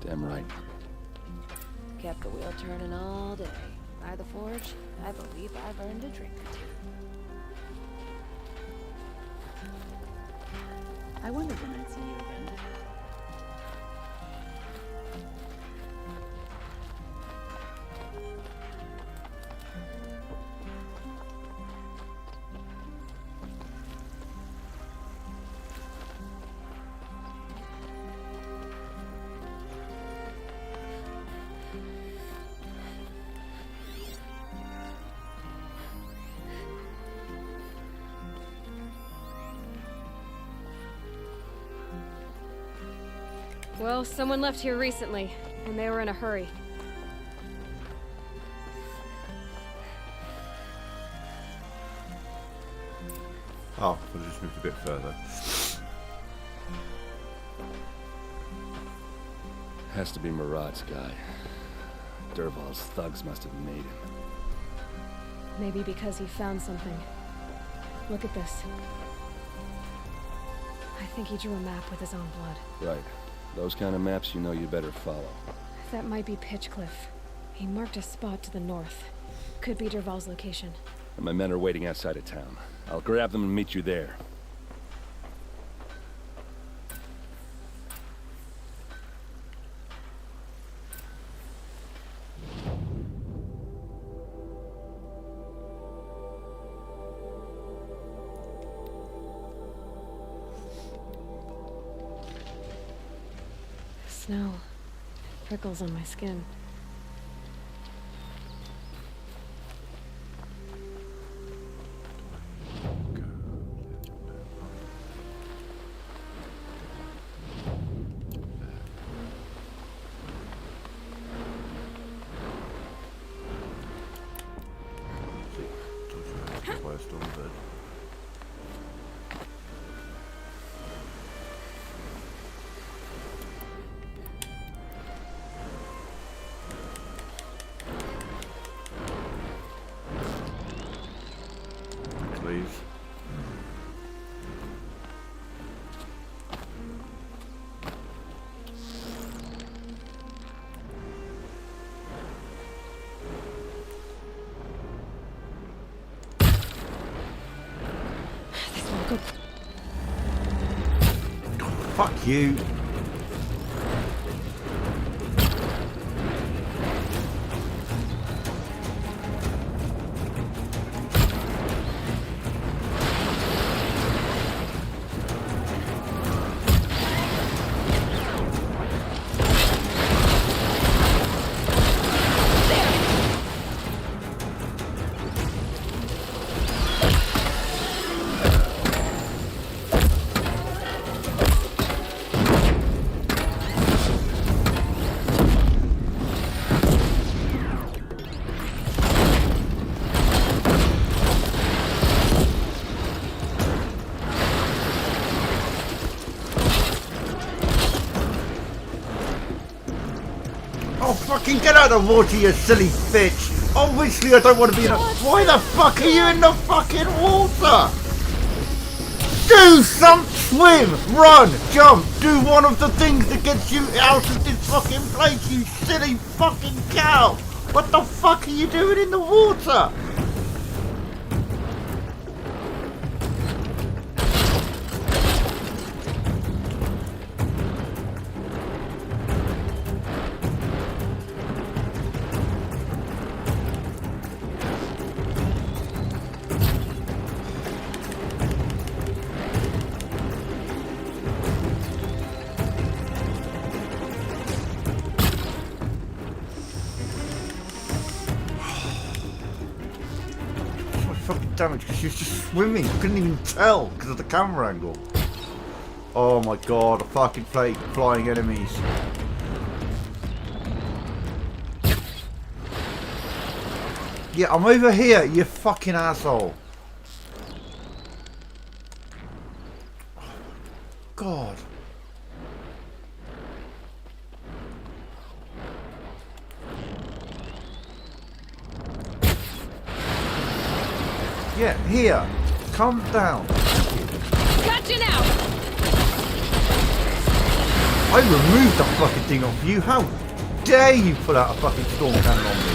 Damn right. Kept the wheel turning all day. By the forge, I believe I've earned a drink or two. I wondered when I'd see you again. Well, someone left here recently, and they were in a hurry. Oh, we'll just moved a bit further. Has to be Murad's guy. Dervahl's thugs must have made him. Maybe because he found something. Look at this. I think he drew a map with his own blood. Right. Those kind of maps you know you better follow. That might be Pitchcliff. He marked a spot to the north. Could be Dervahl's location. And my men are waiting outside of town. I'll grab them and meet you there. Snow. Prickles on my skin. Please. This won't go. Fuck you. Oh, fucking get out of the water, you silly bitch! Obviously I don't want to be in a... Why the fuck are you in the fucking water? Do something! Swim! Run! Jump! Do one of the things that gets you out of this fucking place, you silly fucking cow! What the fuck are you doing in the water? Damage because she was just swimming. I couldn't even tell because of the camera angle. Oh my god, a fucking flying enemies. Yeah, I'm over here, you fucking asshole. Oh my god. Yeah, here. Calm down. Gotcha now! I removed that fucking thing off you. How dare you pull out a fucking storm cannon on me?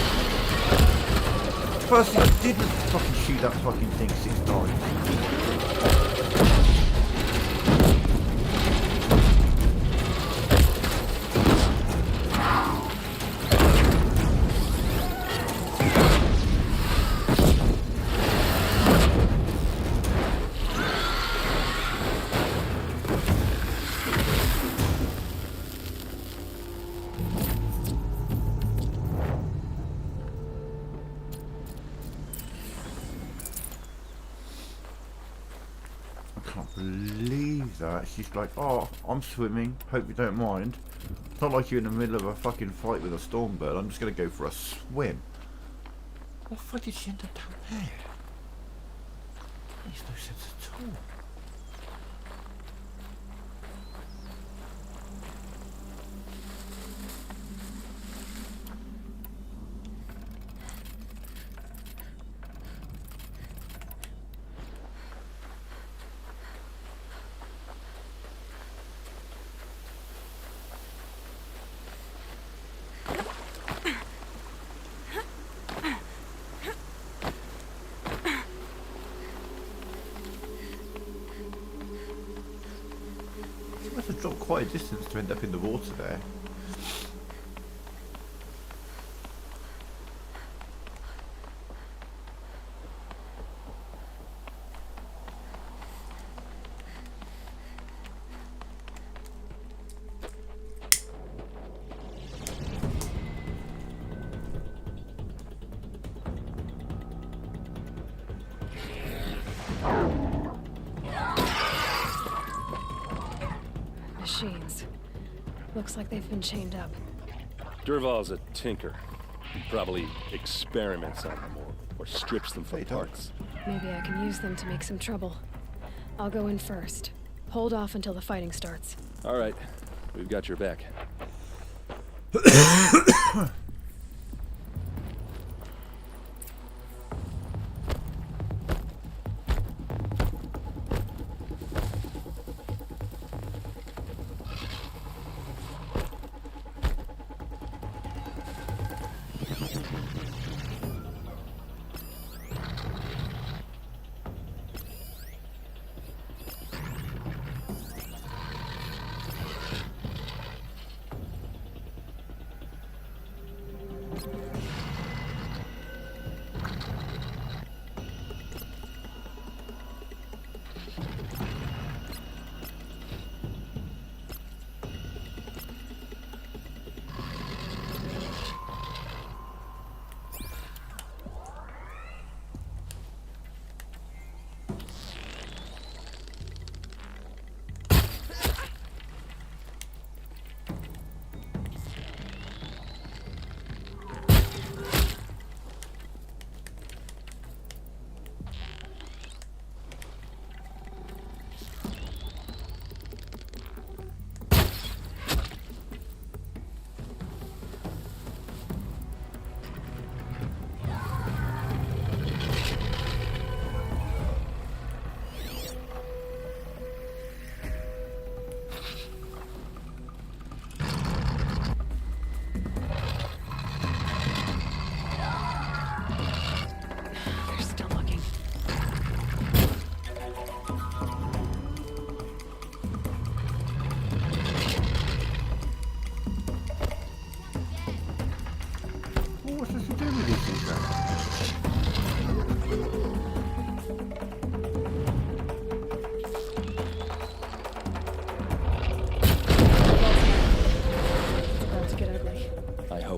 Firstly, I didn't fucking shoot that fucking thing 6 times. can't believe that. She's like, oh, I'm swimming. Hope you don't mind. It's not like you're in the middle of a fucking fight with a stormbird. I'm just going to go for a swim. What the fuck did she end up down there? Makes no sense at all. Must have dropped quite a distance to end up in the water there. Machines. Looks like they've been chained up. Durval's a tinker. He probably experiments on them or strips them for parts. Maybe I can use them to make some trouble. I'll go in first. Hold off until the fighting starts. All right, we've got your back.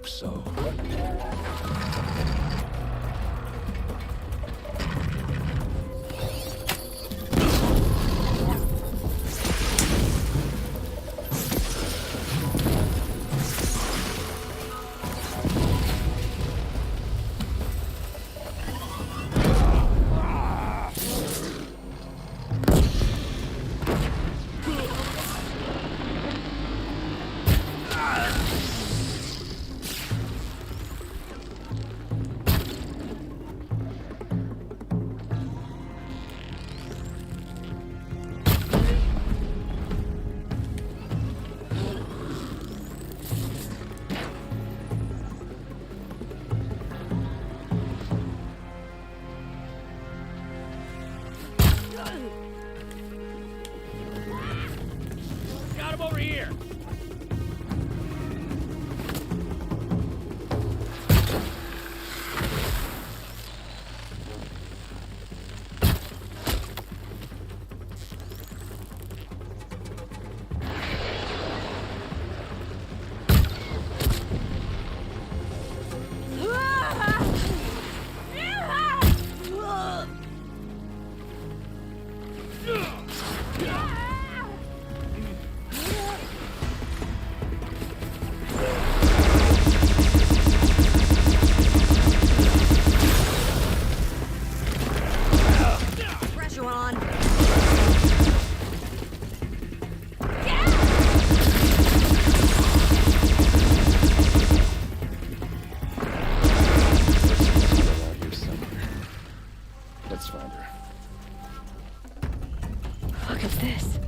So. Got him over here! pressure on. Let's find her. Look at this.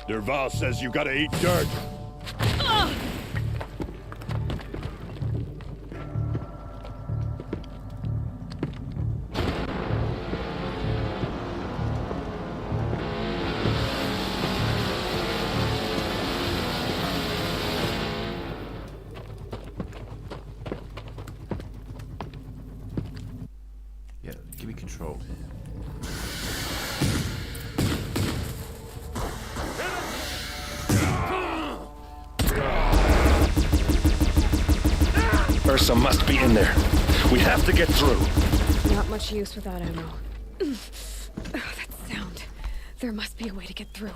Derval says you gotta eat dirt. Yeah, give me control. Ursa must be in there. We have to get through. Not much use without ammo. Oh, that sound. There must be a way to get through.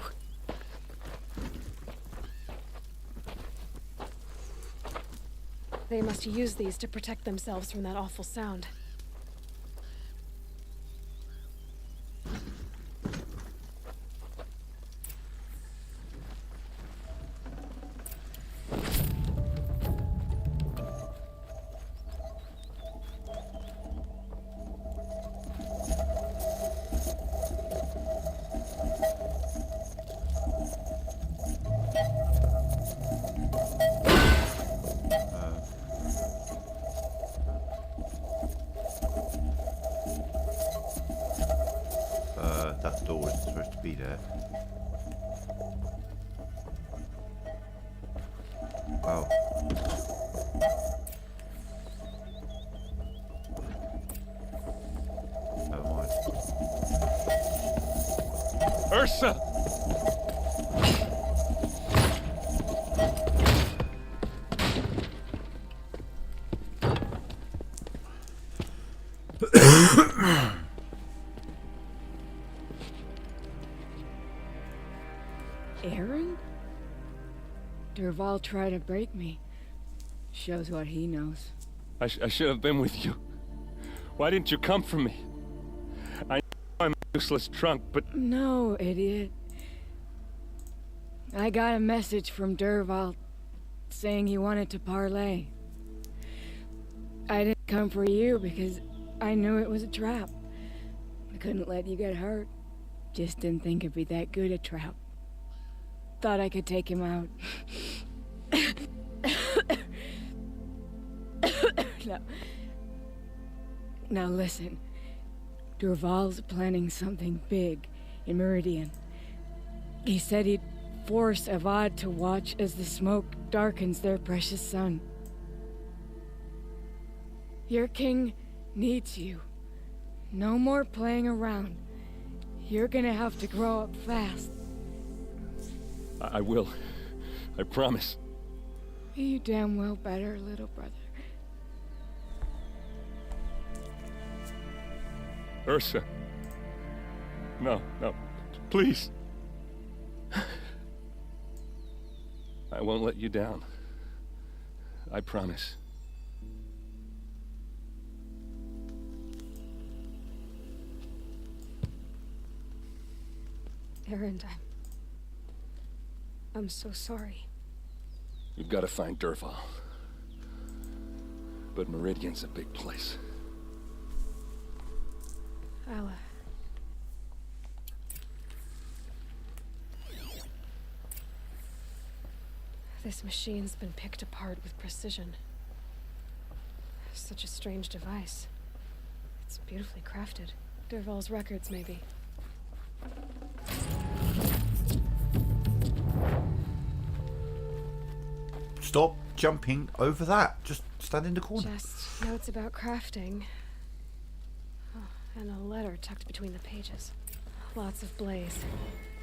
They must use these to protect themselves from that awful sound. That door isn't supposed to be there. Oh. Never mind. Ursa! Aaron? Durval tried to break me. Shows what he knows. I should have been with you. Why didn't you come for me? I know I'm a useless trunk, but... No, idiot. I got a message from Durval saying he wanted to parlay. I didn't come for you because I knew it was a trap. I couldn't let you get hurt. Just didn't think it'd be that good a trap. Thought I could take him out. Now listen. Durval's planning something big in Meridian. He said he'd force Avad to watch as the smoke darkens their precious sun. Your king needs you. No more playing around. You're gonna have to grow up fast. I will. I promise. You damn well better, little brother. Ursa. No, please. I won't let you down. I promise. Aaron, I'm so sorry. You've got to find Durval. But Meridian's a big place. This machine's been picked apart with precision. Such a strange device. It's beautifully crafted. Durval's records, maybe. Stop jumping over that. Just stand in the corner. Just notes about crafting. Oh, and a letter tucked between the pages. Lots of blaze.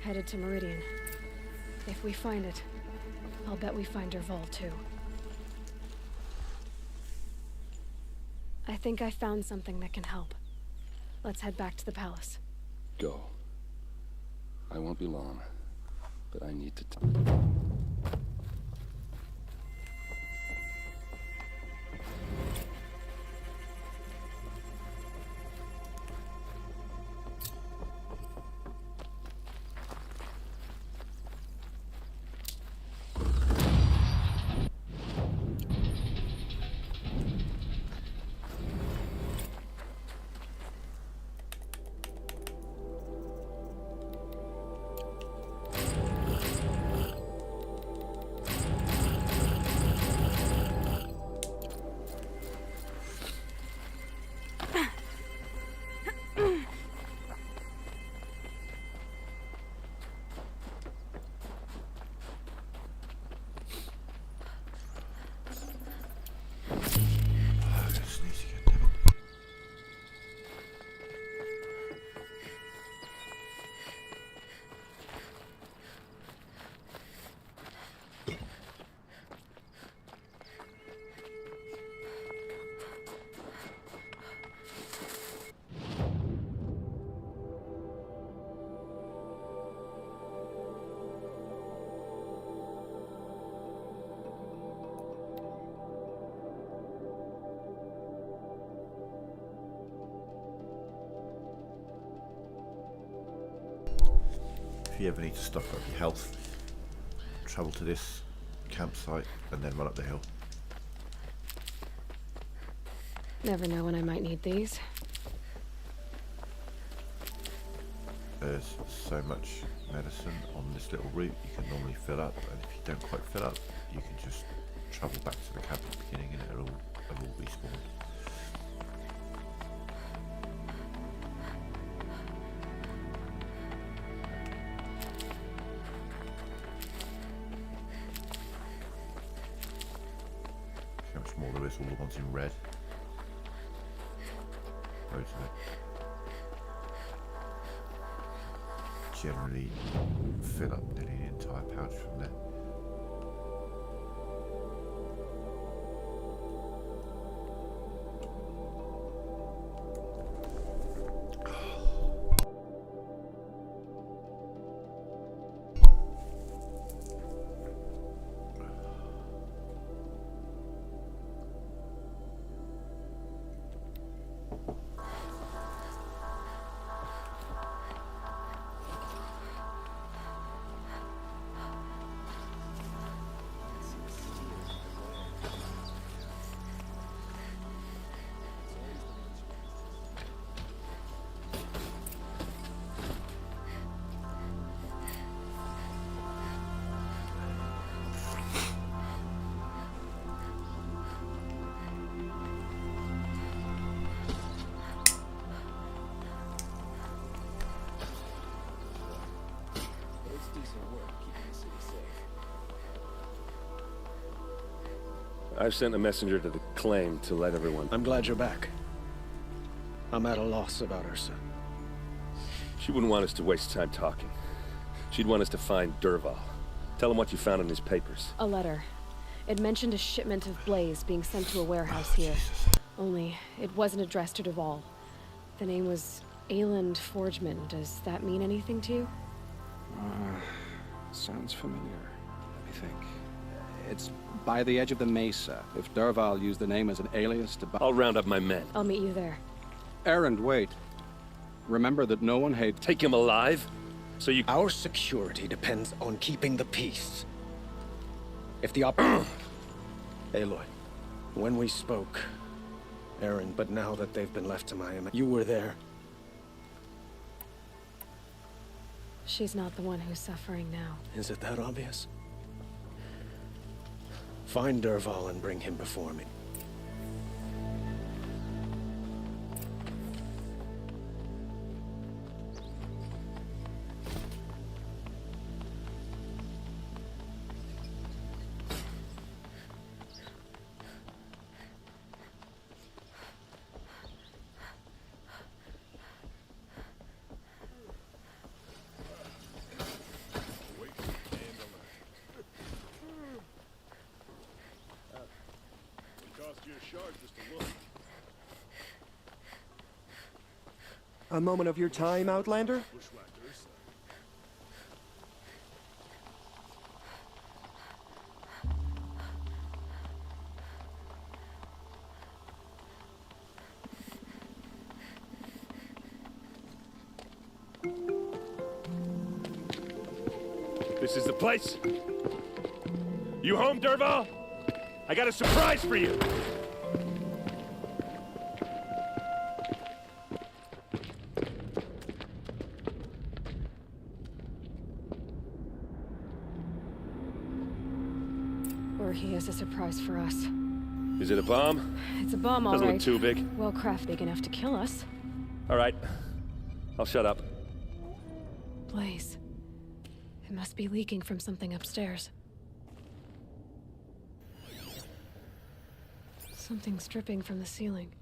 Headed to Meridian. If we find it, I'll bet we find Durval too. I think I found something that can help. Let's head back to the palace. Go. I won't be long, but I need to... If you ever need to stock up your health, travel to this campsite and then run up the hill. Never know when I might need these. There's so much medicine on this little route you can normally fill up, and if you don't quite fill up, you can just travel back to the camp at the beginning and it'll all respawn. See how much more there is, all the ones in red. Loads of it. generally fill up nearly the entire pouch from there. I've sent a messenger to the claim to let everyone... I'm glad you're back. I'm at a loss about Ursa. She wouldn't want us to waste time talking. She'd want us to find Dervahl. Tell him what you found in his papers. A letter. It mentioned a shipment of blaze being sent to a warehouse here. Only, it wasn't addressed to Dervahl. The name was Ayland Forgeman. Does that mean anything to you? Sounds familiar. Let me think. It's by the edge of the mesa. If Dervahl used the name as an alias to... I'll round up my men. I'll meet you there. Erend, wait. Remember that no one hates... Take him alive? So you... Our security depends on keeping the peace. If the Aloy, when we spoke, Erend, but now that they've been left to my... You were there. She's not the one who's suffering now. Is it that obvious? Find Dervahl and bring him before me. A moment of your time, Outlander? This is the place. You home, Dervahl? I got a surprise for you. Or he has a surprise for us. Is it a bomb? It's a bomb, all Doesn't right. look too big. Well, craft big enough to kill us. All right. I'll shut up. Blaze. It must be leaking from something upstairs. Something's dripping from the ceiling.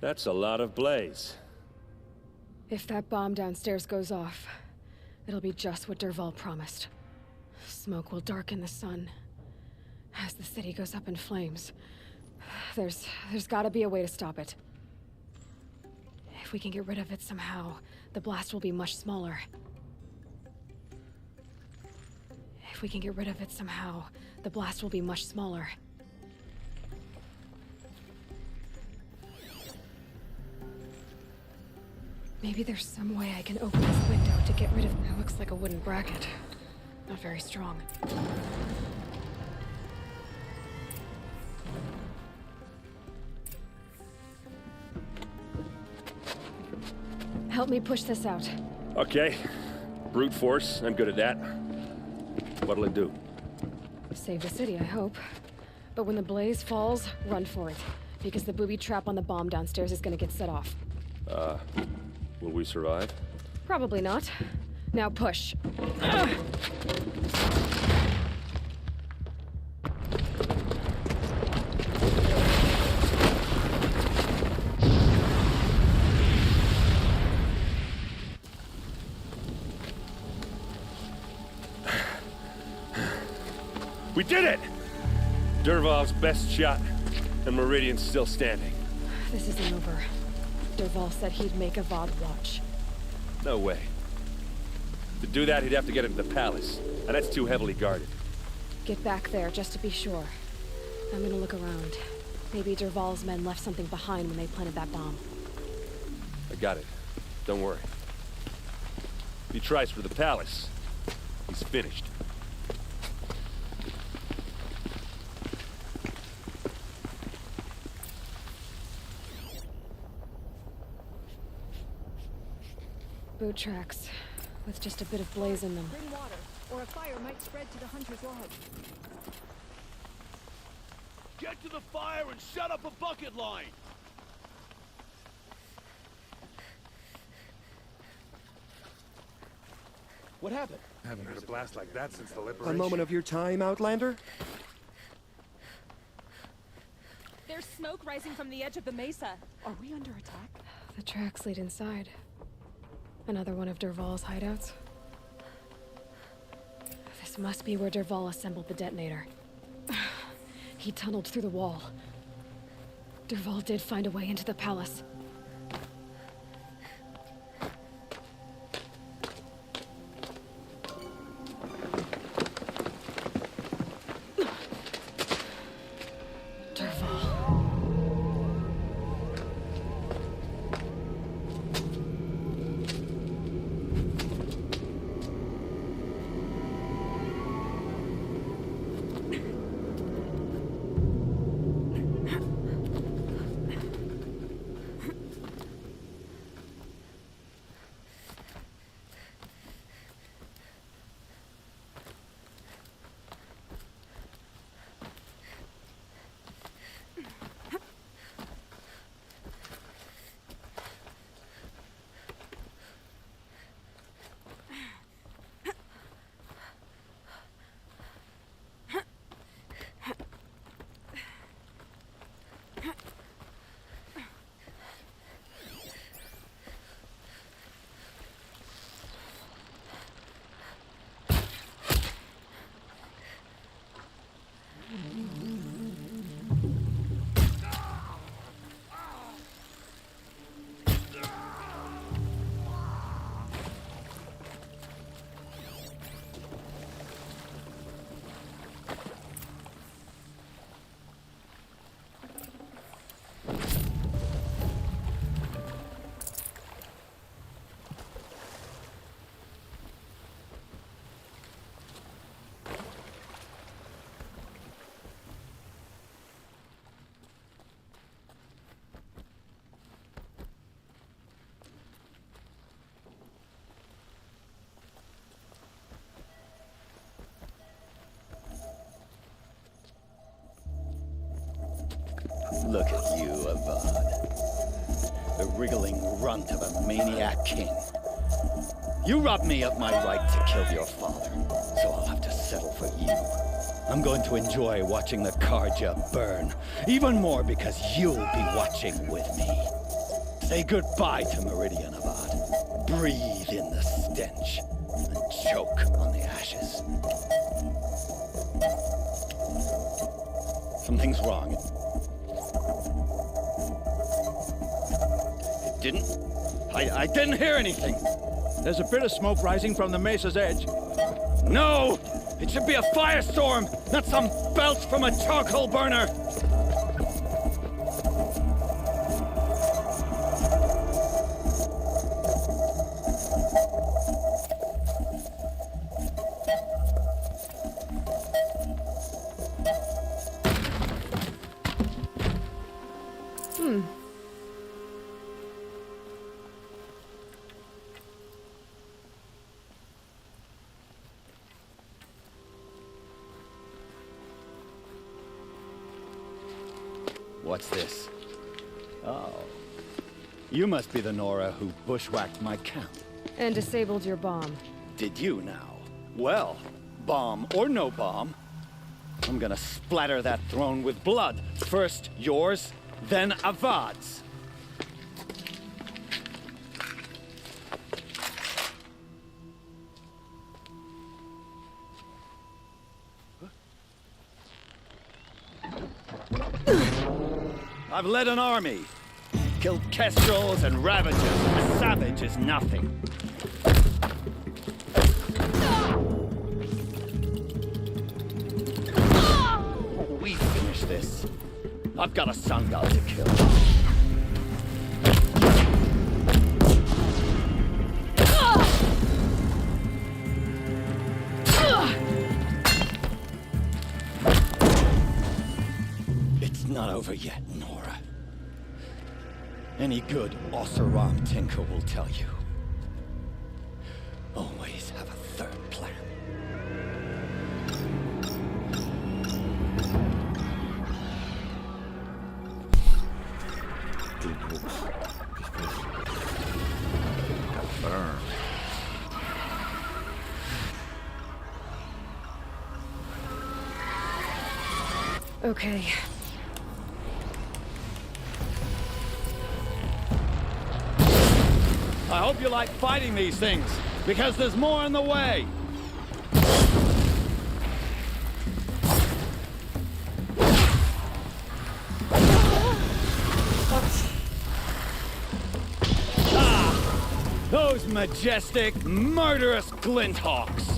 That's a lot of blaze. If that bomb downstairs goes off, it'll be just what Dervahl promised. Smoke will darken the sun. As the city goes up in flames, there's gotta be a way to stop it. If we can get rid of it somehow, the blast will be much smaller. If we can get rid of it somehow, the blast will be much smaller. Maybe there's some way I can open this window to get rid of it. It looks like a wooden bracket. Not very strong. Help me push this out. Okay. Brute force. I'm good at that. What'll it do? Save the city, I hope. But when the blaze falls, run for it. Because the booby trap on the bomb downstairs is gonna get set off. Will we survive? Probably not. Now push. We did it! Dervahl's best shot, and Meridian's still standing. This isn't over. Dervahl said he'd make Avad watch. No way. To do that, he'd have to get into the palace, and that's too heavily guarded. Get back there, just to be sure. I'm gonna look around. Maybe Dervahl's men left something behind when they planted that bomb. I got it. Don't worry. If he tries for the palace, he's finished. Boot tracks, with just a bit of blaze in them. Bring water, or a fire might spread to the hunter's lodge. Get to the fire and set up a bucket line! What happened? Haven't heard a blast like that since the A liberation. moment of your time, Outlander? There's smoke rising from the edge of the mesa. Are we under attack? The tracks lead inside. Another one of Dervahl's hideouts. This must be where Dervahl assembled the detonator. He tunneled through the wall. Dervahl did find a way into the palace. Look at you, Avad. The wriggling runt of a maniac king. You robbed me of my right to kill your father, so I'll have to settle for you. I'm going to enjoy watching the Karja burn, even more because you'll be watching with me. Say goodbye to Meridian, Avad. Breathe in the stench, and choke on the ashes. Something's wrong. I didn't hear anything. There's a bit of smoke rising from the mesa's edge. No! It should be a firestorm, not some belch from a charcoal burner! What's this? Oh. You must be the Nora who bushwhacked my camp. And disabled your bomb. Did you now? Well, bomb or no bomb, I'm gonna splatter that throne with blood. First yours, then Avad's. I've led an army. Killed kestrels and ravagers. A savage is nothing. We finish this. I've got a sun god to kill. It's not over yet, Nora. Any good Oseram tinker will tell you. Always have a third plan. Burn. Okay. I hope you like fighting these things, because there's more in the way. Ah! Those majestic, murderous glinthawks!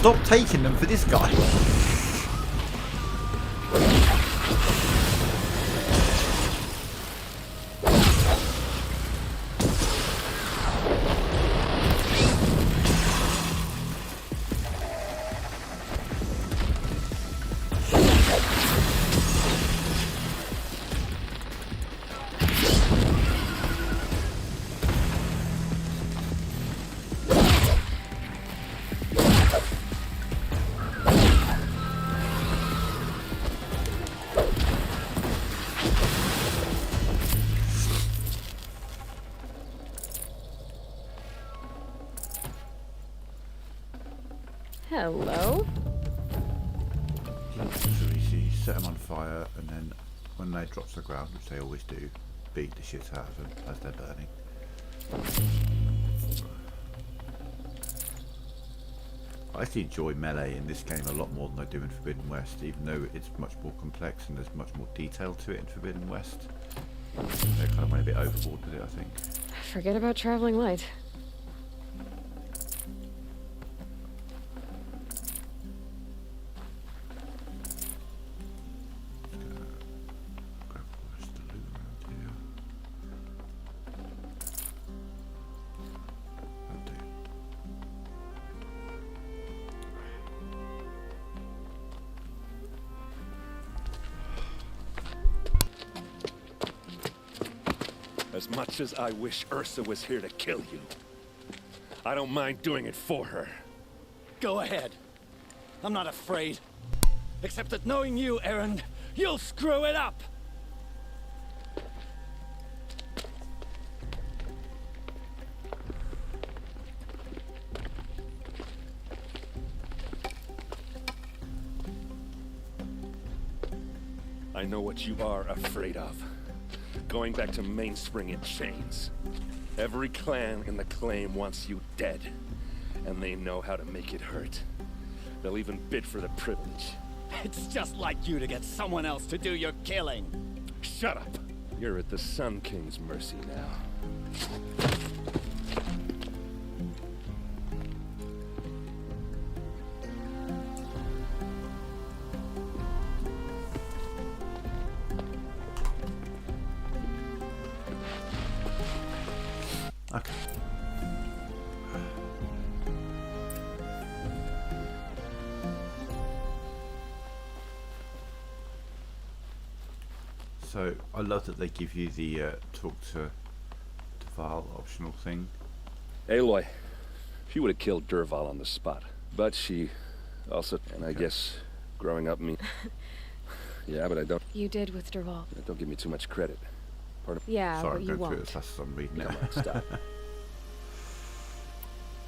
Stop taking them for this guy. Hello? So we see set them on fire, and then when they drop to the ground, which they always do, beat the shit out of them as they're burning. I actually enjoy melee in this game a lot more than I do in Forbidden West, even though it's much more complex and there's much more detail to it in Forbidden West. They kind of went a bit overboard with it, I think. Forget about traveling light. As much as I wish Ursa was here to kill you, I don't mind doing it for her. Go ahead. I'm not afraid. Except that knowing you, Erend, you'll screw it up! I know what you are afraid of. Going back to Mainspring in chains. Every clan in the claim wants you dead. And they know how to make it hurt. They'll even bid for the privilege. It's just like you to get someone else to do your killing. Shut up! You're at the Sun King's mercy now. Okay. So I love that they give you the talk to Val optional thing. Aloy, she would have killed Derval on the spot, but she also, and I guess growing up me. Yeah, but I don't. You did with Derval. Don't give me too much credit. Part of. Yeah, Sorry, but I'm you going won't. through it as fast as I'm reading it. Come on, stop.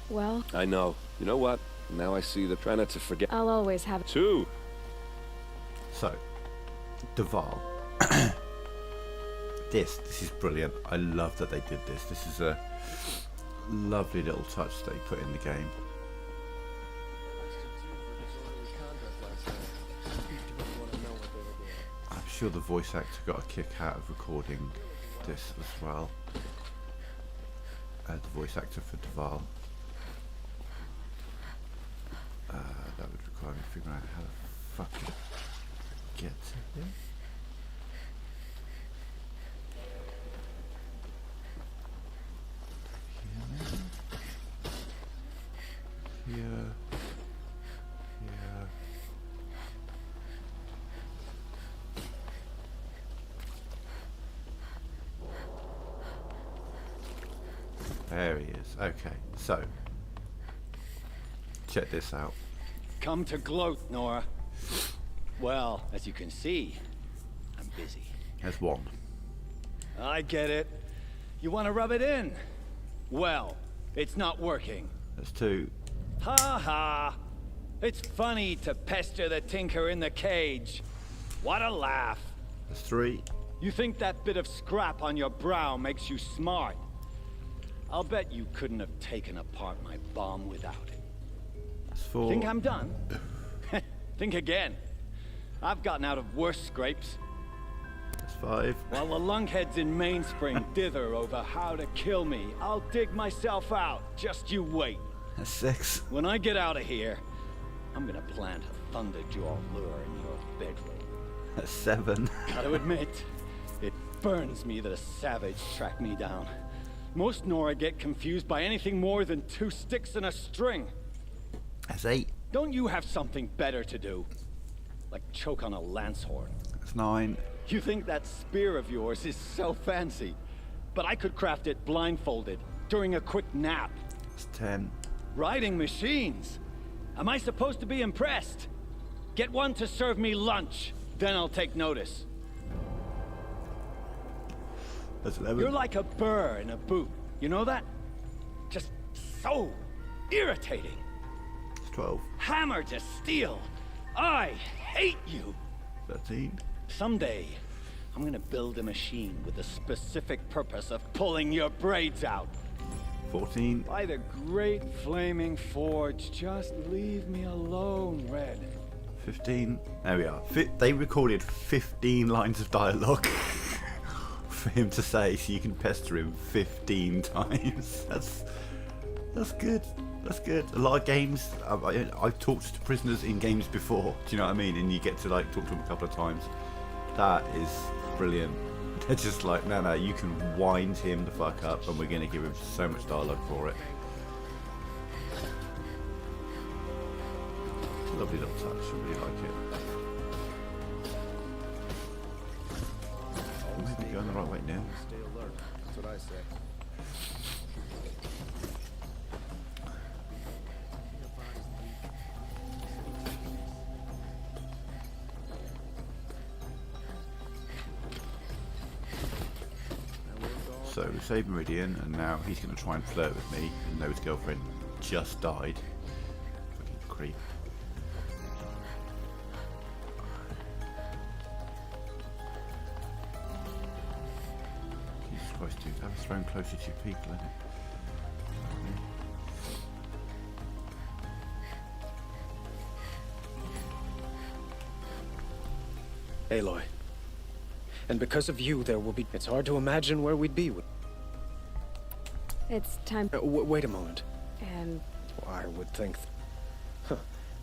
Well, I know. You know what? Now I see that. Try not to forget. I'll always have. Two. So, Derval. This is brilliant. I love that they did this. This is a lovely little touch they put in the game. I'm sure the voice actor got a kick out of recording this as well. The voice actor for Derval. That would require me figuring out how to fucking get to him. Here. There he is. Okay, so check this out. Come to gloat, Nora. Well, as you can see, I'm busy. There's one. I get it. You want to rub it in? Well, it's not working. There's two. Ha ha! It's funny to pester the tinker in the cage. What a laugh. There's three. You think that bit of scrap on your brow makes you smart? I'll bet you couldn't have taken apart my bomb without it. There's four. Think I'm done? Think again. I've gotten out of worse scrapes. There's five. While the lunkheads in Mainspring dither over how to kill me, I'll dig myself out. Just you wait. That's six. When I get out of here, I'm gonna plant a Thunderjaw lure in your bedroom. That's seven. Gotta admit, it burns me that a savage tracked me down. Most Nora get confused by anything more than 2 sticks and a string. That's eight. Don't you have something better to do? Like choke on a lance horn. That's nine. You think that spear of yours is so fancy, but I could craft it blindfolded during a quick nap. That's 10. Riding machines. Am I supposed to be impressed? Get one to serve me lunch, then I'll take notice. That's 11. You're like a burr in a boot. You know that? Just so irritating. It's 12. Hammer to steel. I hate you. 13. Someday, I'm gonna build a machine with the specific purpose of pulling your braids out. 14. By the great flaming forge, just leave me alone, Red. 15. There we are. They recorded 15 lines of dialogue for him to say, so you can pester him 15 times. That's good. That's good. A lot of games, I've talked to prisoners in games before, do you know what I mean? And you get to like talk to them a couple of times. That is brilliant. They're just like, no, you can wind him the fuck up and we're going to give him so much dialogue for it. Lovely little touch, I really like it. Maybe going the right way now. Stay alert. That's what I say. So we saved Meridian, and now he's going to try and flirt with me, even though his girlfriend just died. Fucking creep. Jesus Christ, dude, that was thrown closer to your people, isn't it? Aloy. And because of you, there will be... It's hard to imagine where we'd be. It's time. Wait a moment. And I would think... Huh.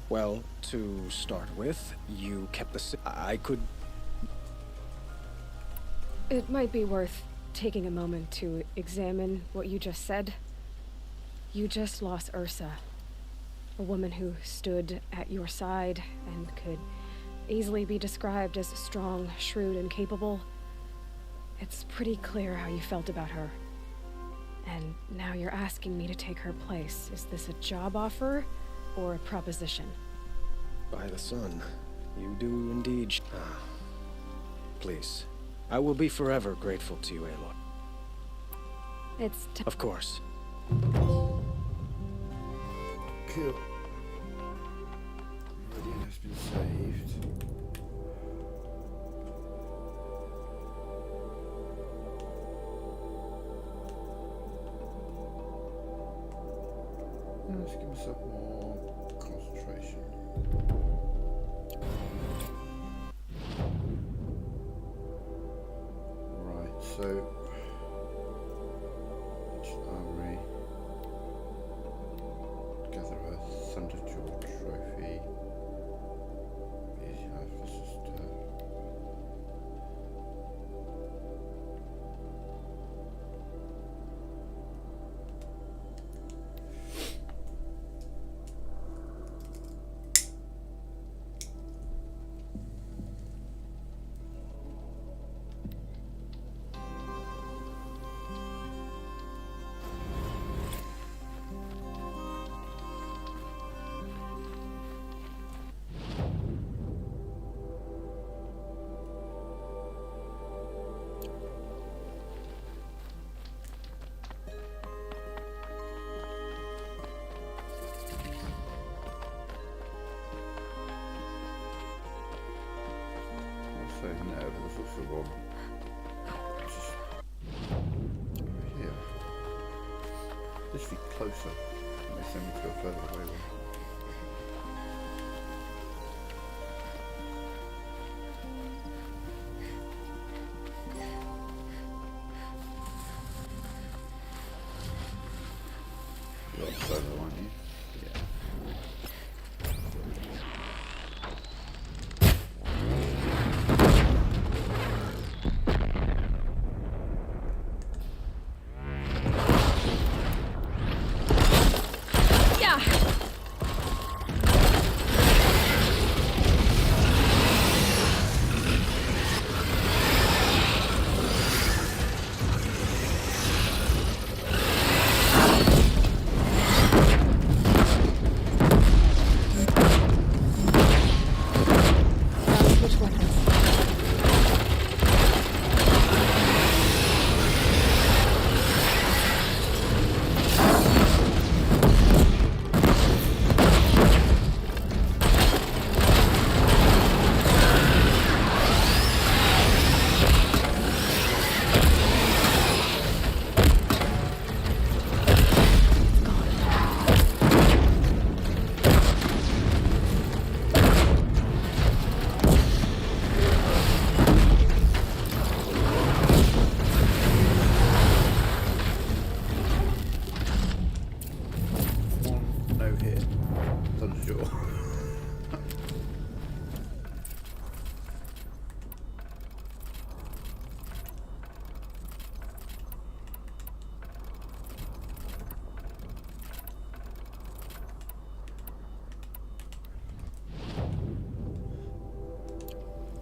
Well, to start with, you kept the... I could... it might be worth taking a moment to examine what you just said. You just lost Ursa. A woman who stood at your side and could easily be described as strong, shrewd, and capable. It's pretty clear how you felt about her. And now you're asking me to take her place. Is this a job offer or a proposition? By the sun, you do indeed. Please, I will be forever grateful to you, Aloy. It's of course. Cool. Meridian has been saved. Let's give myself more concentration. Right, so armory. Gather a Thunderjaw trophy. Easy enough, let's just so no, there's also one just here. This should be closer. They send me to a further away one. You're further, aren't you? Yeah.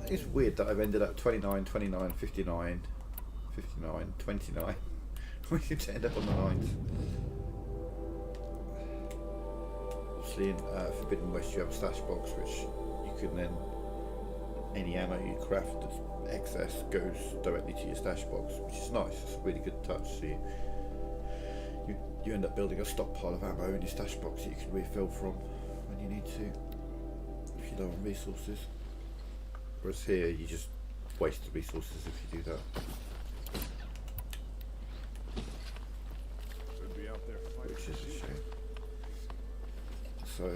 It's weird that I've ended up 29, 29, 59, 59, 29. We seem to end up on the 9th. Obviously in Forbidden West you have a stash box which you can then, any ammo you craft that's excess goes directly to your stash box, which is nice. It's a really good touch. So you end up building a stockpile of ammo in your stash box that you can refill from when you need to, if you're low on resources. Whereas here, you just waste the resources if you do that. Which is a shame. So,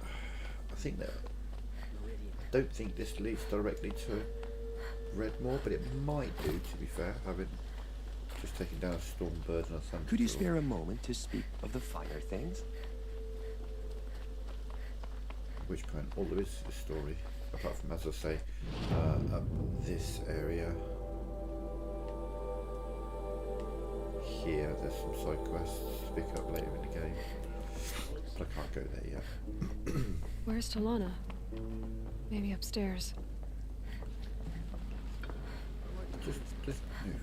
I think that, I don't think this leads directly to Redmore, but it might do, to be fair, having just taken down a Stormbird and a Thunder. Could you spare a moment to speak of the finer things? At which point, all there is a story. Apart from, as I say, up this area. Here, there's some side quests to pick up later in the game. But I can't go there yet. Where's Talana? Maybe upstairs. Just move.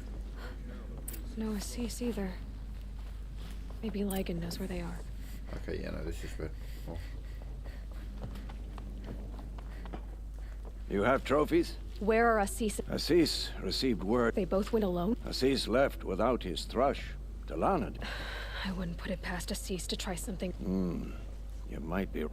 No Assis either. Maybe Lagan knows where they are. Okay, yeah, no, this is red. Oh. You have trophies? Where are Assis? Assis received word. They both went alone? Assis left without his thrush to Lanad. I wouldn't put it past Assis to try something. You might be...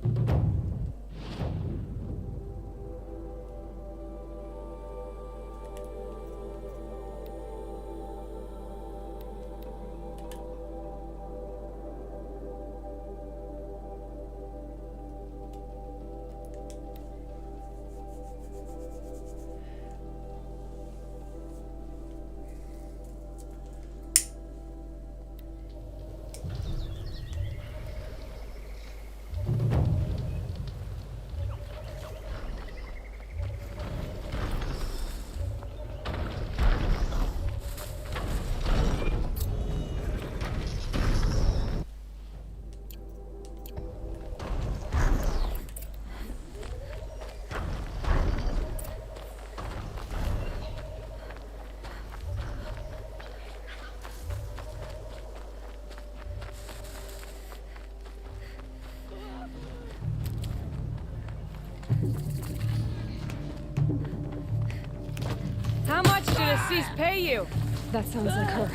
How much did Assis pay you? That sounds like her.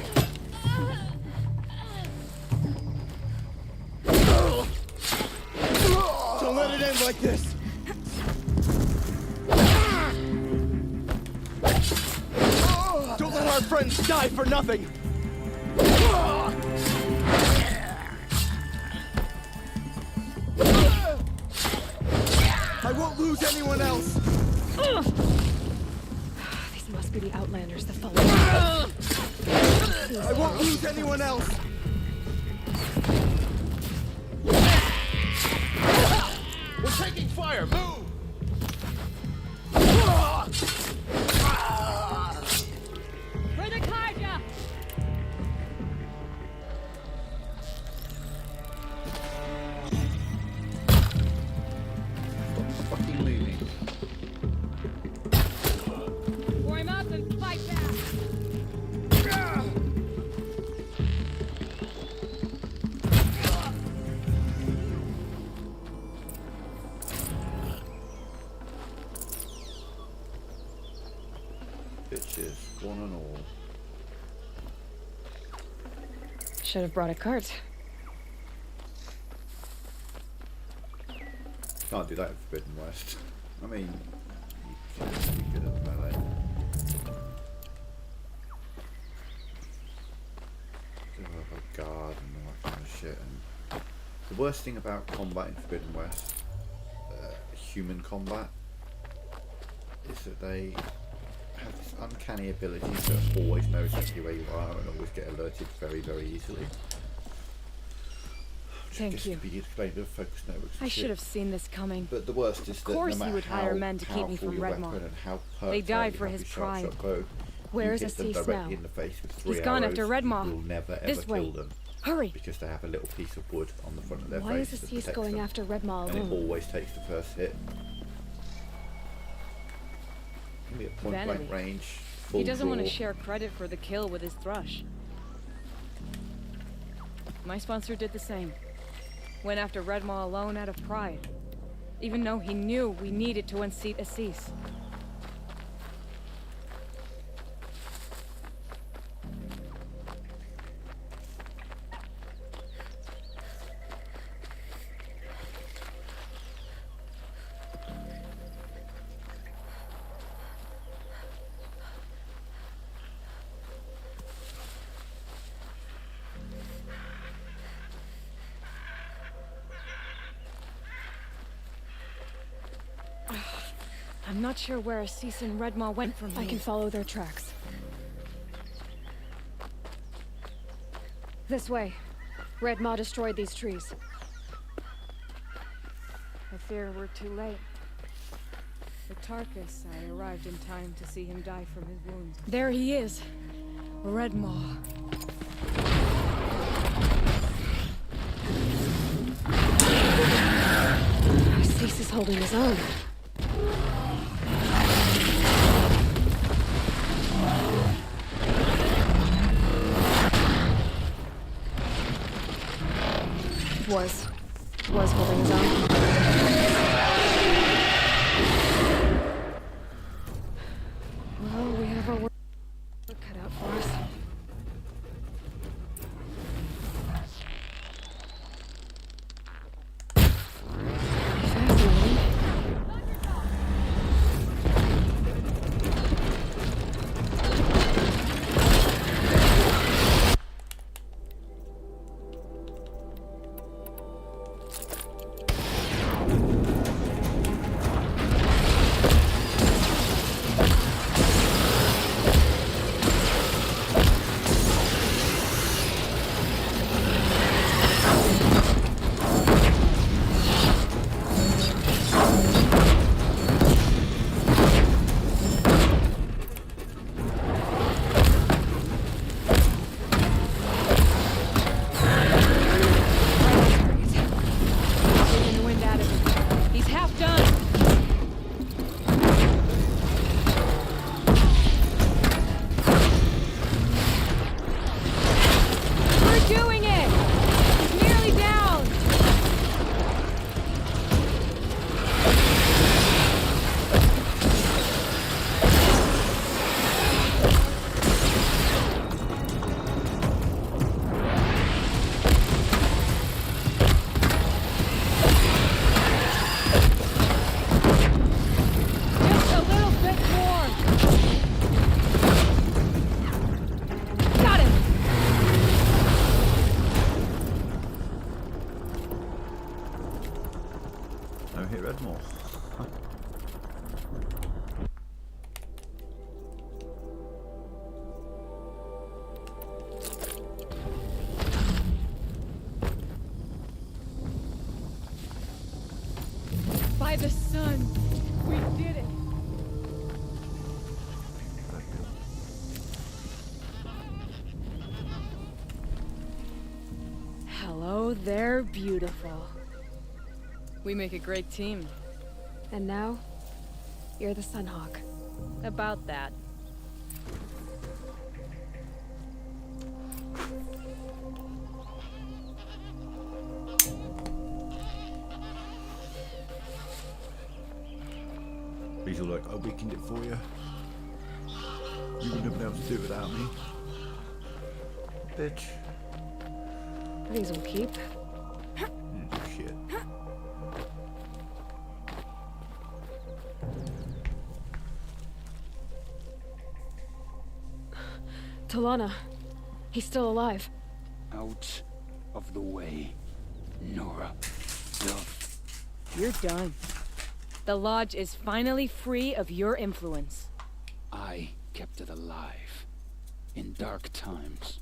Don't let it end like this! Don't let our friends die for nothing! I won't lose anyone else! These must be the Outlanders that followed. I won't lose anyone else! We're taking fire! Move! For the Kaja! Fucking moving. Form up and fight back! Bitches, one and all. Should have brought a cart. Can't do that in Forbidden West. I mean, you should be good at the melee. Do have a guard and all that kind of shit. And the worst thing about combat in Forbidden West, human combat, is that they have this uncanny ability to always know exactly where you are and always get alerted very, very easily. Thank you. Be explained to focus networks. I should have seen this coming. But the worst is that of course no matter he would hire how men to keep me powerful from your Redmaw. weapon and how They perfect died you for have his your sharp pride. shot bow, Where you is hit them Assis directly now? in the face with 3 He's gone arrows, after Redmaw. you will never ever This way. kill them. Hurry. Because they have a little piece of wood on the front of their Why face is that Assis protects going them. after Redmaw And it alone? always takes the first hit. Can be at point blank Vanity. range. Full He doesn't want to draw. share credit for the kill with his thrush. My sponsor did the same. Went after Redmaw alone out of pride. Even though he knew we needed to unseat Assis. I'm not sure where Assis and Redmaw went from here. I can follow their tracks. This way. Redmaw destroyed these trees. I fear we're too late. The Tarkus, I arrived in time to see him die from his wounds. There he is. Redmaw. Assis is holding his own. was holding his own. Well, we have our work cut out for us. Fascinating. No hit Redmore. By the sun, we did it. Hello there, beautiful. We make a great team. And now, you're the Sunhawk. About that. He's all like, I weakened it for you. You wouldn't have been able to do it without me. Bitch. These will keep. You didn't do shit. Talana. He's still alive. Out of the way, Nora. You're done. The Lodge is finally free of your influence. I kept it alive. In dark times.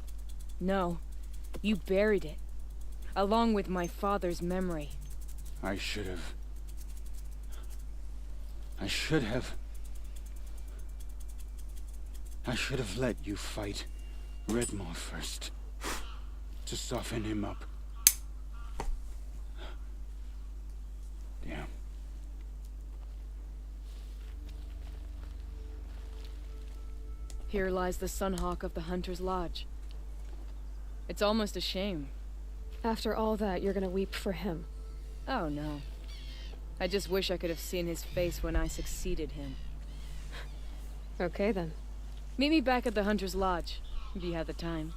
No. You buried it. Along with my father's memory. I should have let you fight Redmore first. To soften him up. Damn. Here lies the Sunhawk of the Hunter's Lodge. It's almost a shame. After all that, you're gonna weep for him. Oh no. I just wish I could have seen his face when I succeeded him. Okay then. Meet me back at the Hunter's Lodge, if you have the time.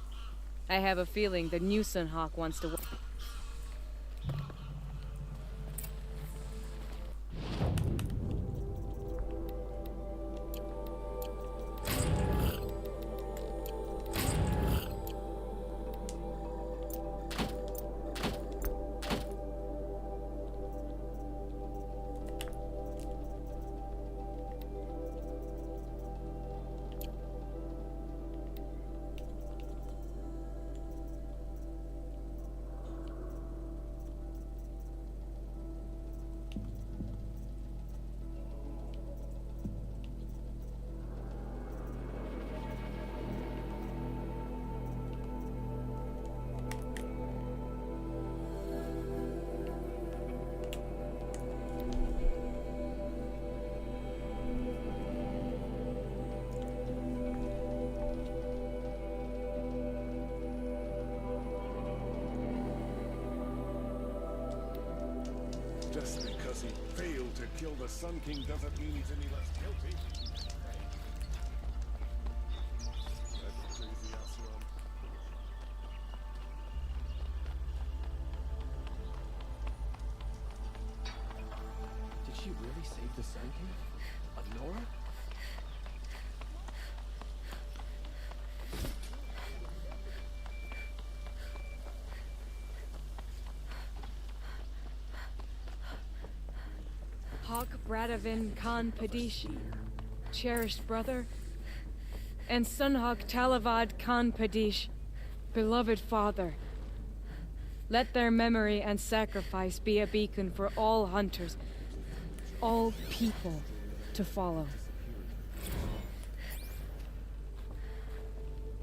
I have a feeling the new Sunhawk wants to work. because he failed to kill the Sun King doesn't mean he's any less guilty. That crazy Aslan. Did she really save the Sun King? Of Nora? Hawk Bradavin Khan Padish, cherished brother, and Sunhawk Talavad Khan Padish, beloved father. Let their memory and sacrifice be a beacon for all hunters, all people to follow.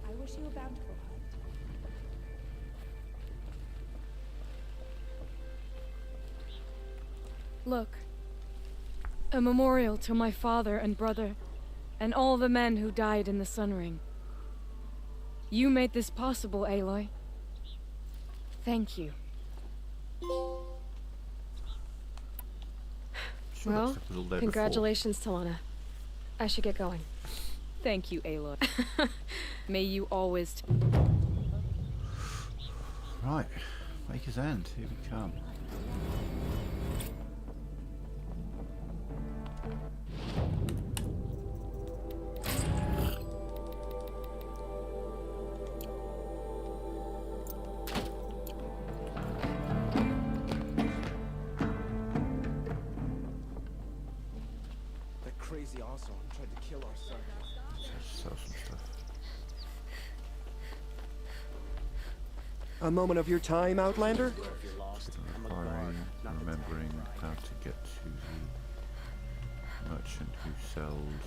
I wish you a bountiful hunt. Look, a memorial to my father and brother, and all the men who died in the Sun Ring. You made this possible, Aloy. Thank you. Well, congratulations, Talana. I should get going. Thank you, Aloy. May you always... Right, Maker's End, here we come. That crazy asshole tried to kill our son. Let's sell some stuff. A moment of your time, Outlander? Inquiring, remembering how to get to the merchant who sells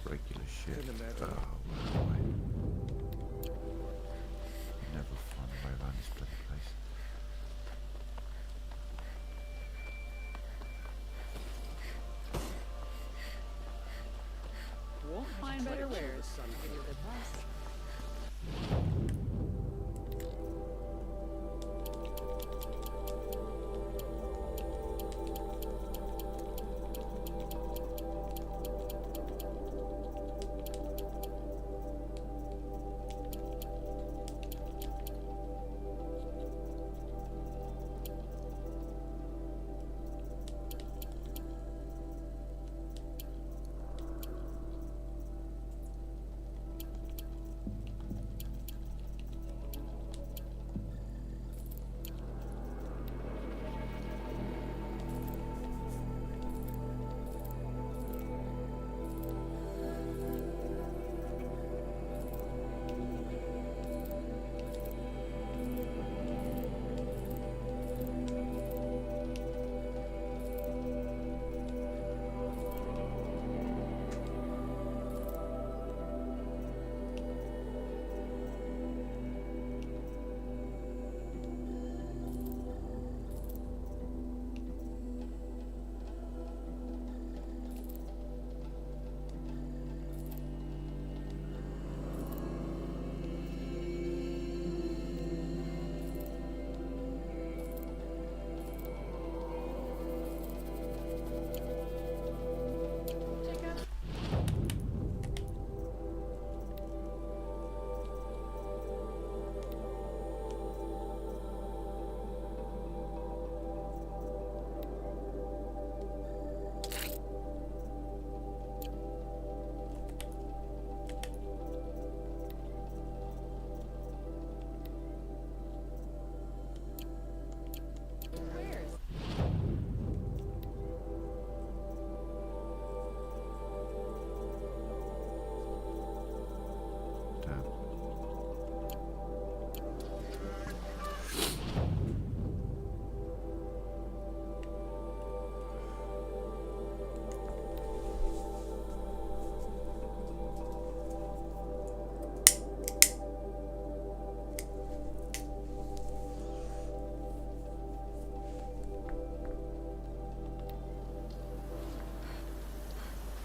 regular shit. Oh, where am I? Never find a way around this bloody place. Won't find better wares.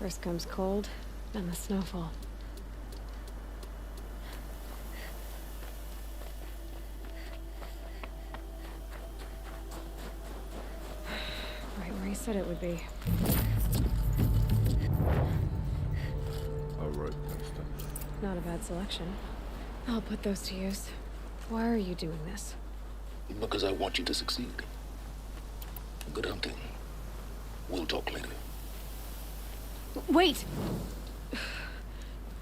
First comes cold, then the snowfall. said it would be. Oh, right, that's stuff. Not a bad selection. I'll put those to use. Why are you doing this? Because I want you to succeed. Good hunting. We'll talk later. Wait!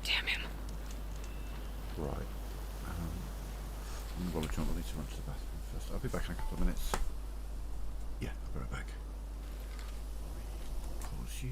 Damn him. Right. I'm going to jump. I need to run to the bathroom first. I'll be back in a couple of minutes. Yeah, I'll be right back. Pause you.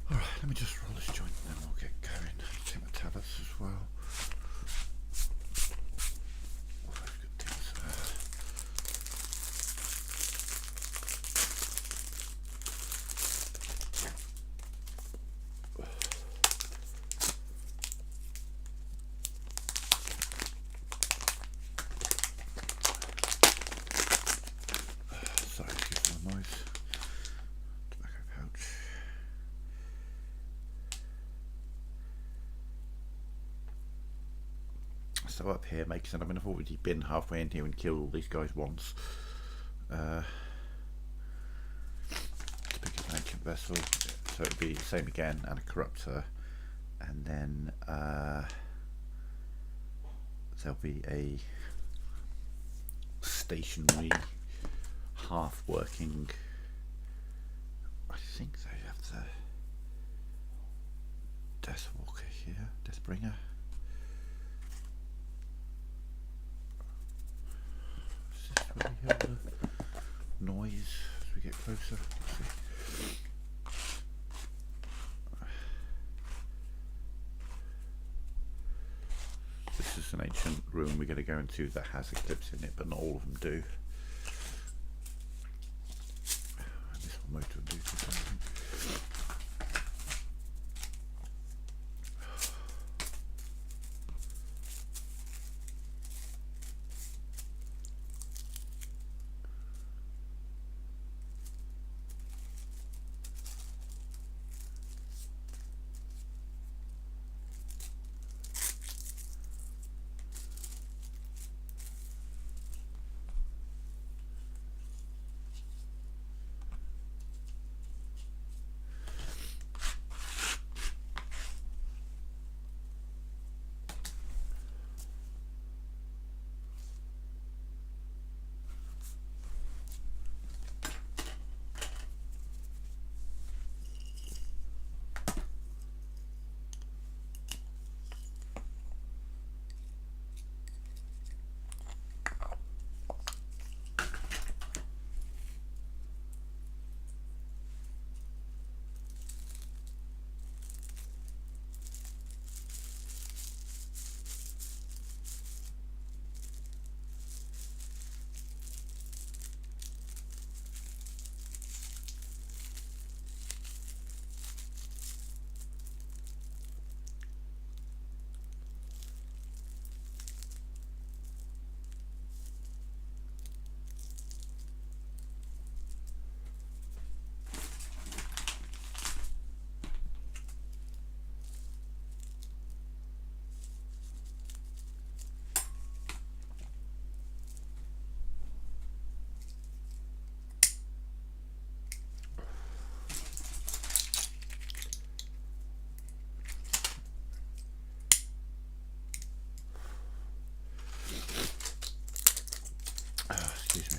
Alright, let me just roll this joint and then we'll get going. Take my tablets as well. All those good things there. Sorry, excuse my noise. Tobacco pouch. So up here makes sense. I mean, I've already been halfway in here and killed all these guys once. To pick up an ancient vessel, so it'll be the same again, and a corruptor, and then there'll be a stationary, half-working. I think they have the Deathwalker here, Deathbringer. Will we hear the noise as we get closer? Let's see. This is an ancient room we're going to go into that has eclipse in it, but not all of them do. And this will most of them do for something.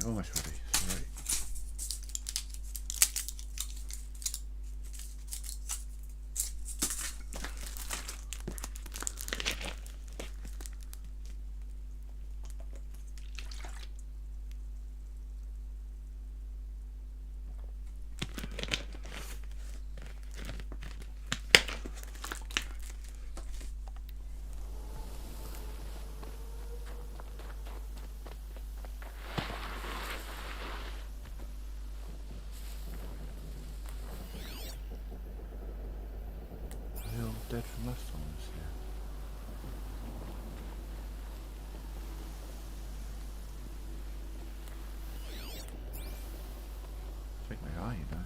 almost ready. Sorry. Dead from last time I was here. Take my eye, you know.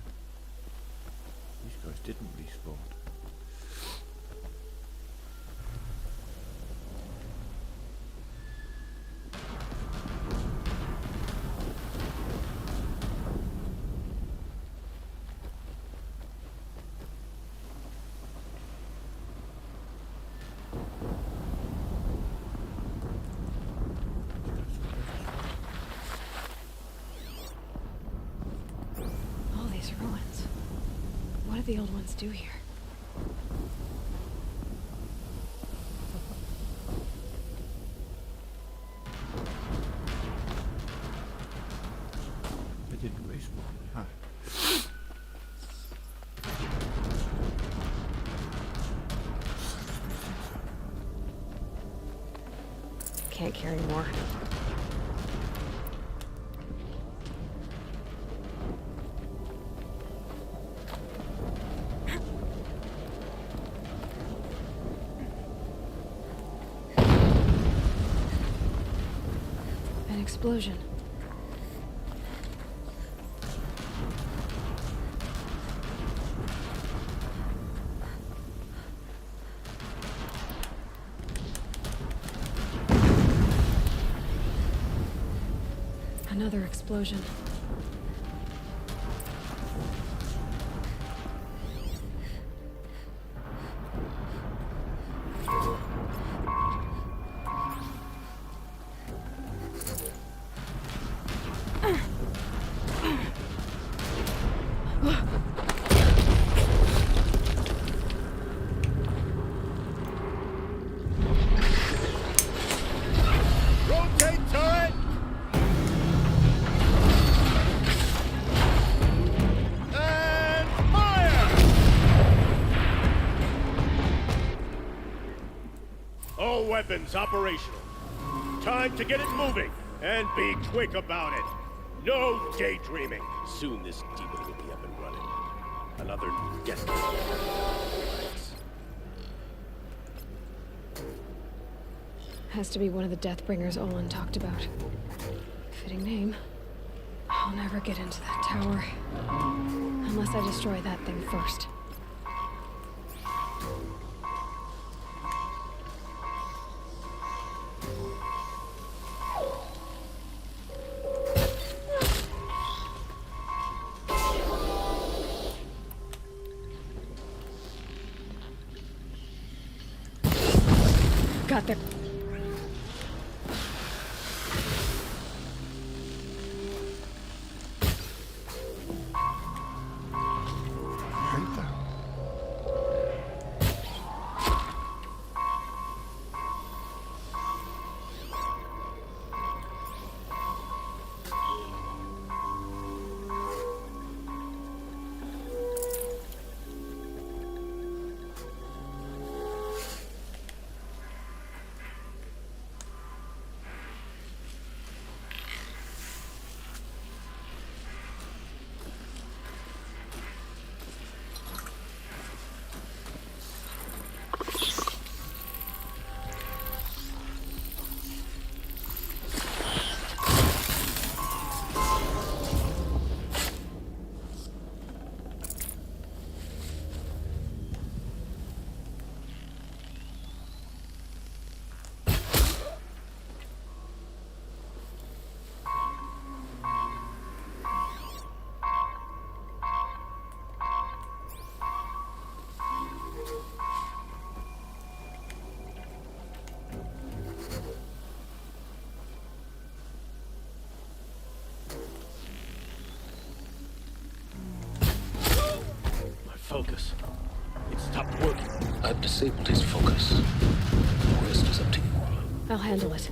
These guys didn't respawn. Ruins. What did the old ones do here? They didn't respawn, huh? Can't carry more. Explosion. Another explosion. Weapons operational. Time to get it moving, and be quick about it. No daydreaming. Soon this demon will be up and running. Another guest. Has to be one of the Deathbringers Olin talked about. Fitting name. I'll never get into that tower. Unless I destroy that thing first. Got there. Working. I've disabled his focus. The rest is up to you. I'll handle it.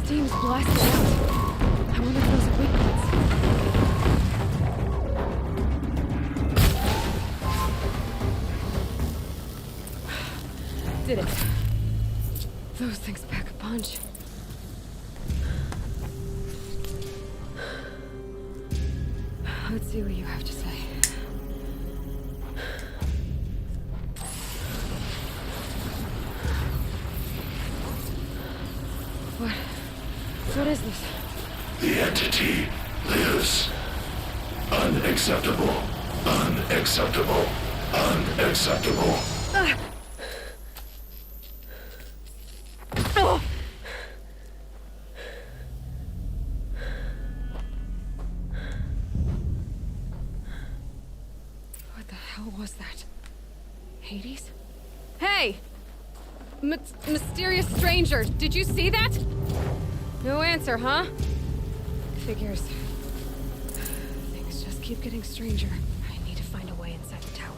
Steam's blasting out. I wonder if those are weak points. Did it. Those things pack a punch. Let's see what you have to say. What is this? The entity lives. Unacceptable. Unacceptable. Unacceptable. Oh! What the hell was that? Hades? Hey! Mysterious stranger, did you see that? No answer, huh? Figures. Things just keep getting stranger. I need to find a way inside the tower.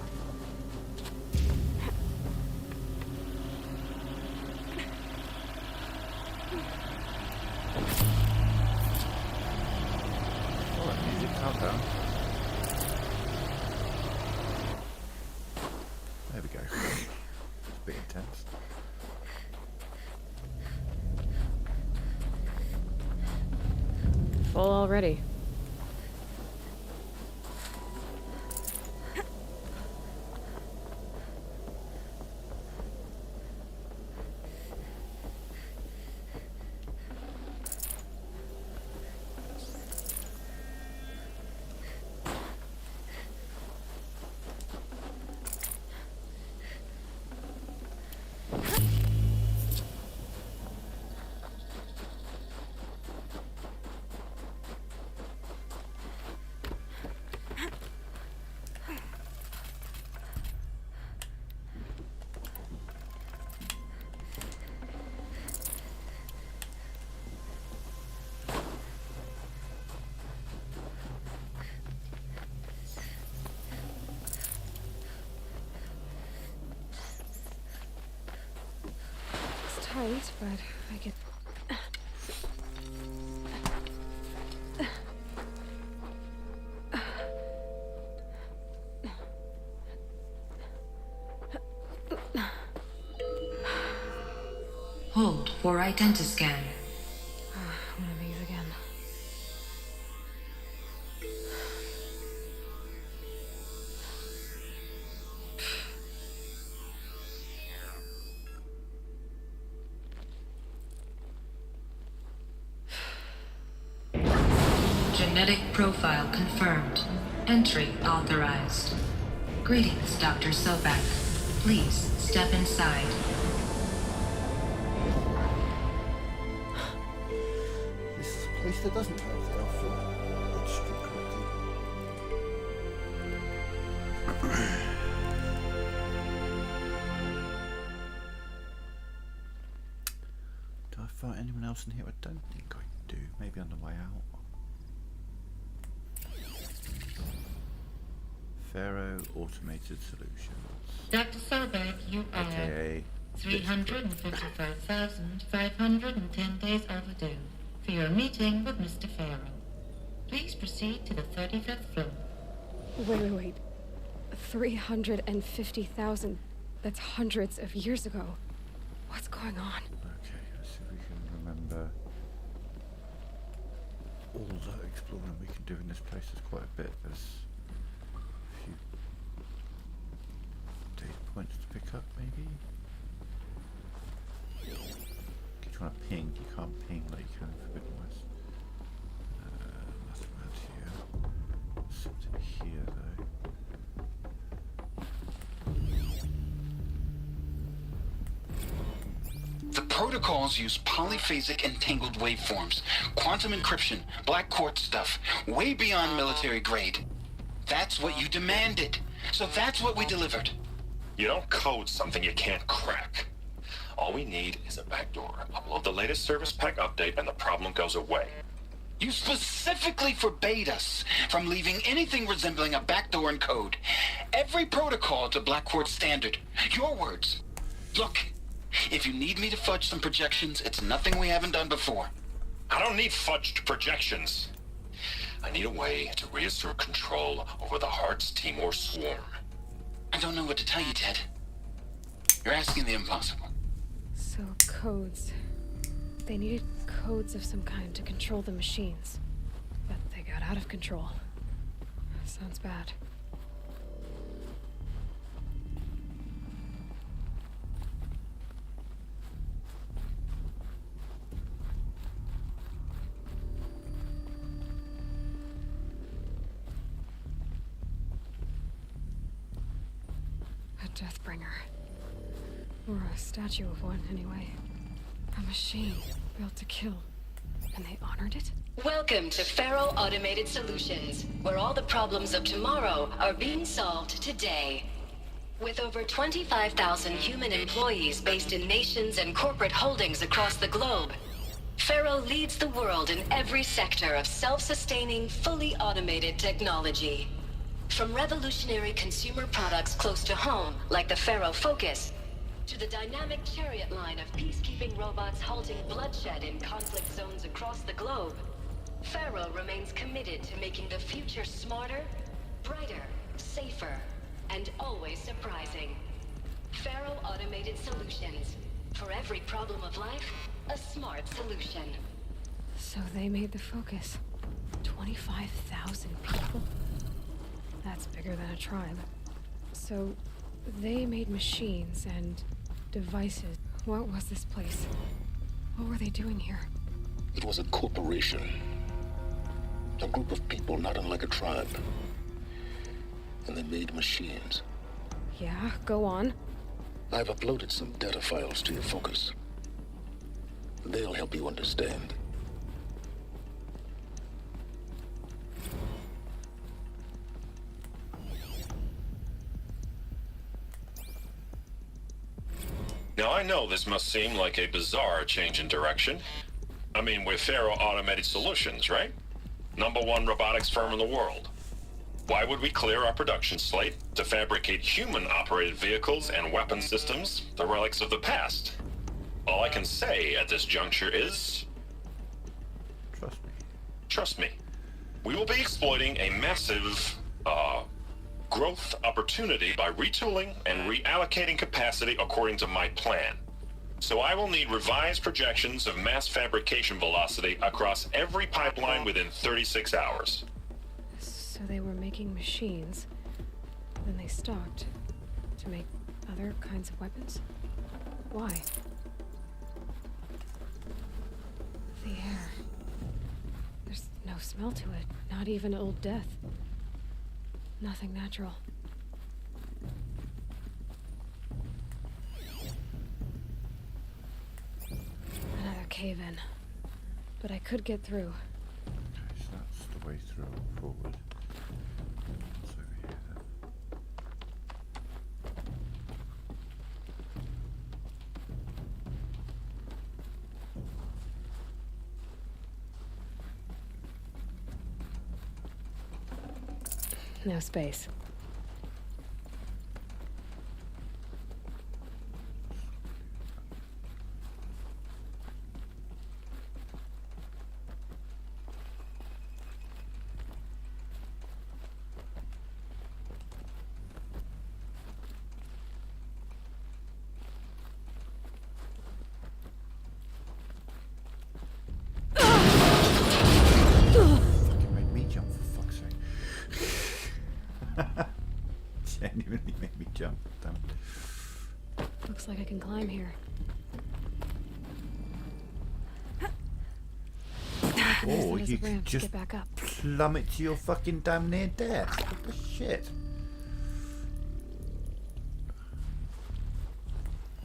Oh, that music calmed down. There we go. It's a bit intense. Full already. Tight, but I get... Hold for identiscan. One of these again. Genetic profile confirmed. Entry authorized. Greetings, Dr. Sobek. Please step inside. This is a place that doesn't have the alpha registry correctly. Do I find anyone else in here? I don't think I do. Maybe on the way out. Pharaoh Automated Solutions. Dr. Sobek, you are... AKA 355,510 days overdue for your meeting with Mr. Pharaoh. Please proceed to the 35th floor. Wait. 350,000. That's hundreds of years ago. What's going on? Okay, let's see if we can remember all the exploring we can do in this place. There's quite a bit. There's a few data points to pick up, maybe? Keep trying to ping. You can't ping like you can in Forbidden West. Nothing around here. Something here, though. The protocols use polyphasic entangled waveforms, quantum encryption, black quartz stuff, way beyond military grade. That's what you demanded, so that's what we delivered. You don't code something you can't crack. All we need is a backdoor. Upload the latest service pack update and the problem goes away. You specifically forbade us from leaving anything resembling a backdoor in code. Every protocol to black quartz standard. Your words. Look. If you need me to fudge some projections, it's nothing we haven't done before. I don't need fudged projections. I need a way to reassert control over the Heart's Timor swarm. I don't know what to tell you, Ted. You're asking the impossible. So, codes. They needed codes of some kind to control the machines. But they got out of control. Sounds bad. Deathbringer. Or a statue of one, anyway. A machine built to kill. And they honored it? Welcome to Pharaoh Automated Solutions, where all the problems of tomorrow are being solved today. With over 25,000 human employees based in nations and corporate holdings across the globe, Pharaoh leads the world in every sector of self-sustaining, fully automated technology. From revolutionary consumer products close to home, like the Pharaoh Focus, to the dynamic chariot line of peacekeeping robots halting bloodshed in conflict zones across the globe, Pharaoh remains committed to making the future smarter, brighter, safer, and always surprising. Pharaoh Automated Solutions. For every problem of life, a smart solution. So they made the Focus. 25,000 people? That's bigger than a tribe. So, they made machines and devices. What was this place? What were they doing here? It was a corporation. A group of people not unlike a tribe. And they made machines. Yeah, go on. I've uploaded some data files to your Focus. They'll help you understand. Now, I know this must seem like a bizarre change in direction. I mean, we're Pharaoh Automated Solutions, right? #1 robotics firm in the world. Why would we clear our production slate to fabricate human-operated vehicles and weapon systems, the relics of the past? All I can say at this juncture is... Trust me. Trust me. We will be exploiting a massive, growth opportunity by retooling and reallocating capacity according to my plan. So I will need revised projections of mass fabrication velocity across every pipeline within 36 hours. So they were making machines, then they stopped to make other kinds of weapons? Why? The air. There's no smell to it, not even Old Death. Nothing natural. Another cave-in. But I could get through. Okay, so that's the way through forward. What's over here then? No space. down. Damn it. Looks like I can climb here. Or you ramp could to just get back up. plummet to your fucking damn near death. What the shit?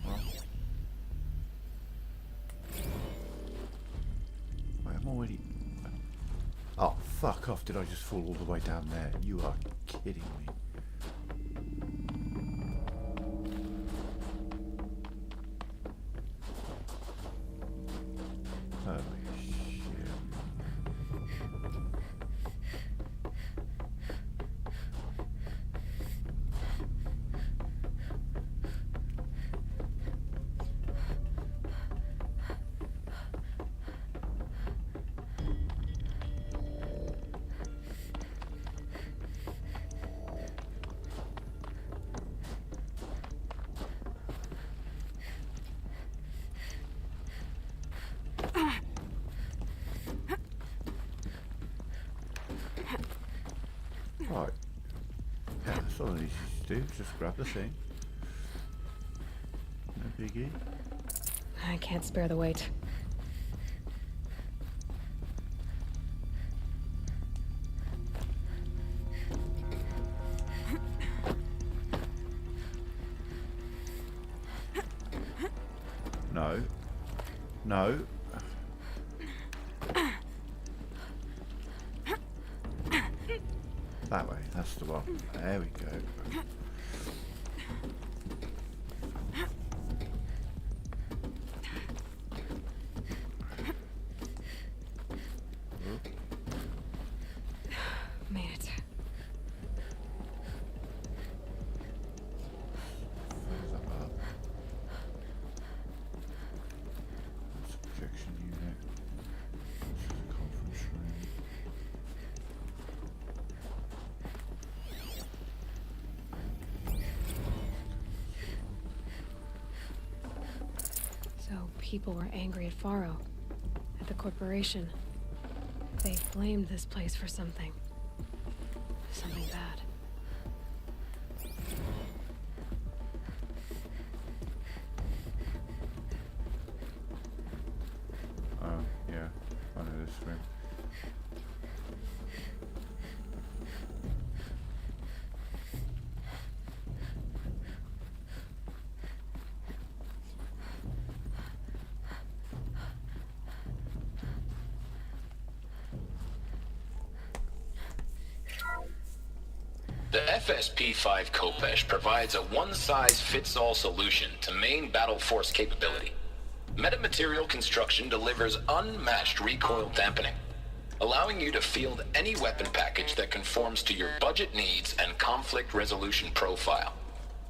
Well, I'm already... Oh, fuck off. Did I just fall all the way down there? You are kidding me. Holy shit. Right. Yeah, that's all I need to do. Just grab the thing. No biggie. I can't spare the weight. No. No. That way, that's the one. There we go. Made it. Fires that up. That's a projection unit. This is a conference room. So people were angry at Faro, at the corporation. They blamed this place for something. Something bad. Oh, yeah. I know this room. The FSP-5 Kopesh provides a one-size-fits-all solution to main battle force capability. Metamaterial construction delivers unmatched recoil dampening, allowing you to field any weapon package that conforms to your budget needs and conflict resolution profile.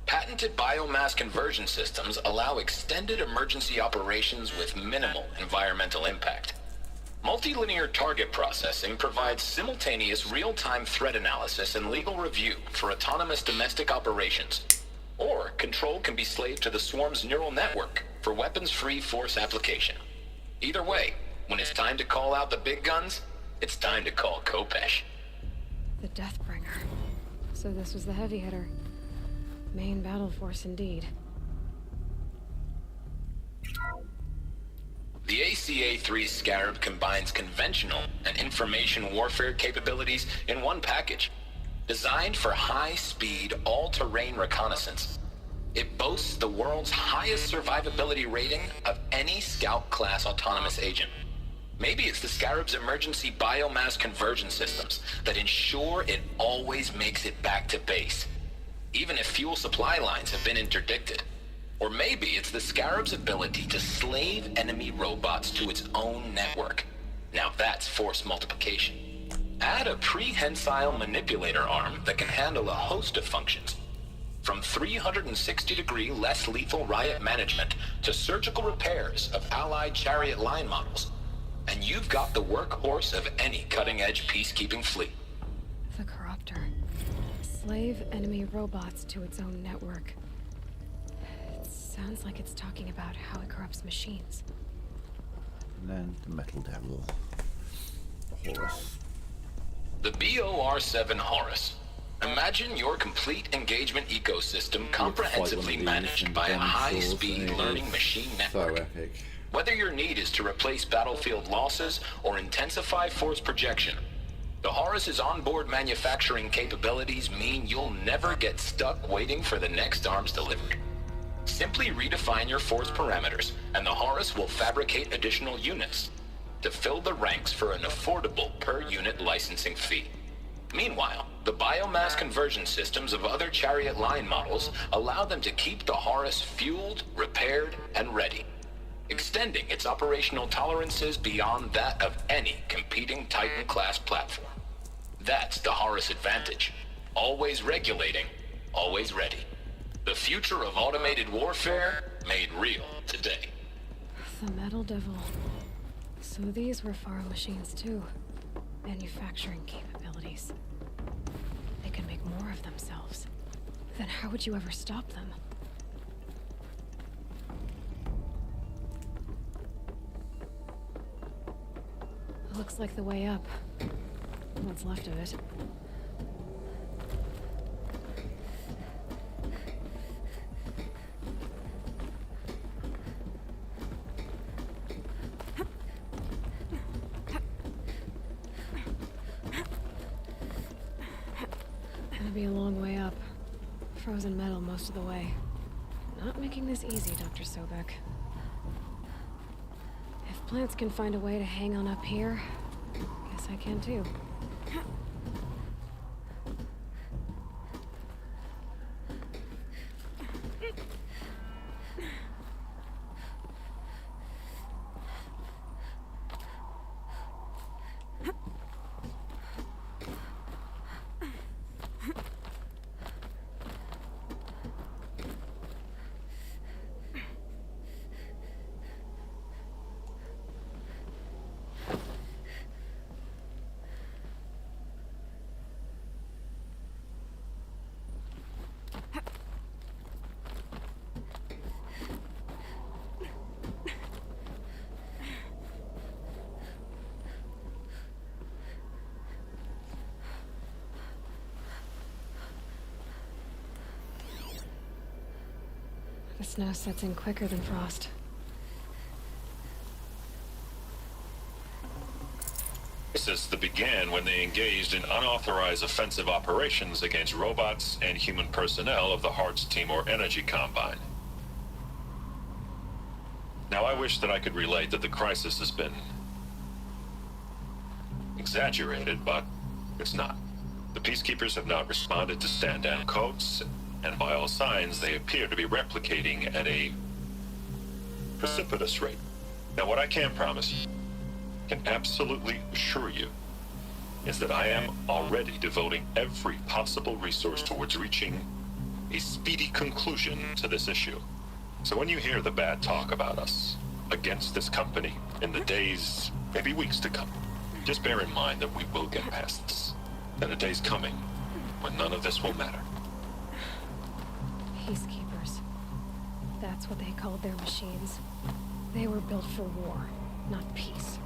Patented biomass conversion systems allow extended emergency operations with minimal environmental impact. Multilinear target processing provides simultaneous real-time threat analysis and legal review for autonomous domestic operations. Or control can be slaved to the swarm's neural network for weapons-free force application. Either way, when it's time to call out the big guns, it's time to call Kopesh. The Deathbringer. So this was the heavy hitter. Main battle force indeed. The ACA-3 Scarab combines conventional and information warfare capabilities in one package. Designed for high-speed, all-terrain reconnaissance, it boasts the world's highest survivability rating of any Scout-class autonomous agent. Maybe it's the Scarab's emergency biomass conversion systems that ensure it always makes it back to base, even if fuel supply lines have been interdicted. Or maybe it's the Scarab's ability to slave enemy robots to its own network. Now that's force multiplication. Add a prehensile manipulator arm that can handle a host of functions, from 360-degree less lethal riot management to surgical repairs of Allied chariot line models, and you've got the workhorse of any cutting-edge peacekeeping fleet. The Corruptor. Slave enemy robots to its own network. Sounds like it's talking about how it corrupts machines. And then the Metal Devil. Horus. The BOR-7 Horus. Imagine your complete engagement ecosystem comprehensively managed by a high-speed learning machine network. So epic. Whether your need is to replace battlefield losses or intensify force projection, the Horus's onboard manufacturing capabilities mean you'll never get stuck waiting for the next arms delivery. Simply redefine your force parameters, and the Horus will fabricate additional units to fill the ranks for an affordable per-unit licensing fee. Meanwhile, the biomass conversion systems of other Chariot line models allow them to keep the Horus fueled, repaired, and ready, extending its operational tolerances beyond that of any competing Titan-class platform. That's the Horus advantage. Always regulating, always ready. The future of automated warfare made real today. The Metal Devil. So these were Faro machines too. Manufacturing capabilities. They could make more of themselves. Then how would you ever stop them? Looks like the way up. What's left of it. Gonna be a long way up. Frozen metal most of the way. Not making this easy, Dr. Sobek. If plants can find a way to hang on up here, guess I can too. The snow sets in quicker than frost. Crisis that began when they engaged in unauthorized offensive operations against robots and human personnel of the Hearts Timor Energy Combine. Now, I wish that I could relate that the crisis has been exaggerated, but it's not. The Peacekeepers have not responded to stand-down codes, and by all signs, they appear to be replicating at a precipitous rate. Now, what I can promise you, can absolutely assure you, is that I am already devoting every possible resource towards reaching a speedy conclusion to this issue. So when you hear the bad talk about us against this company in the days, maybe weeks to come, just bear in mind that we will get past this. And a day's coming when none of this will matter. Peacekeepers. That's what they called their machines. They were built for war, not peace.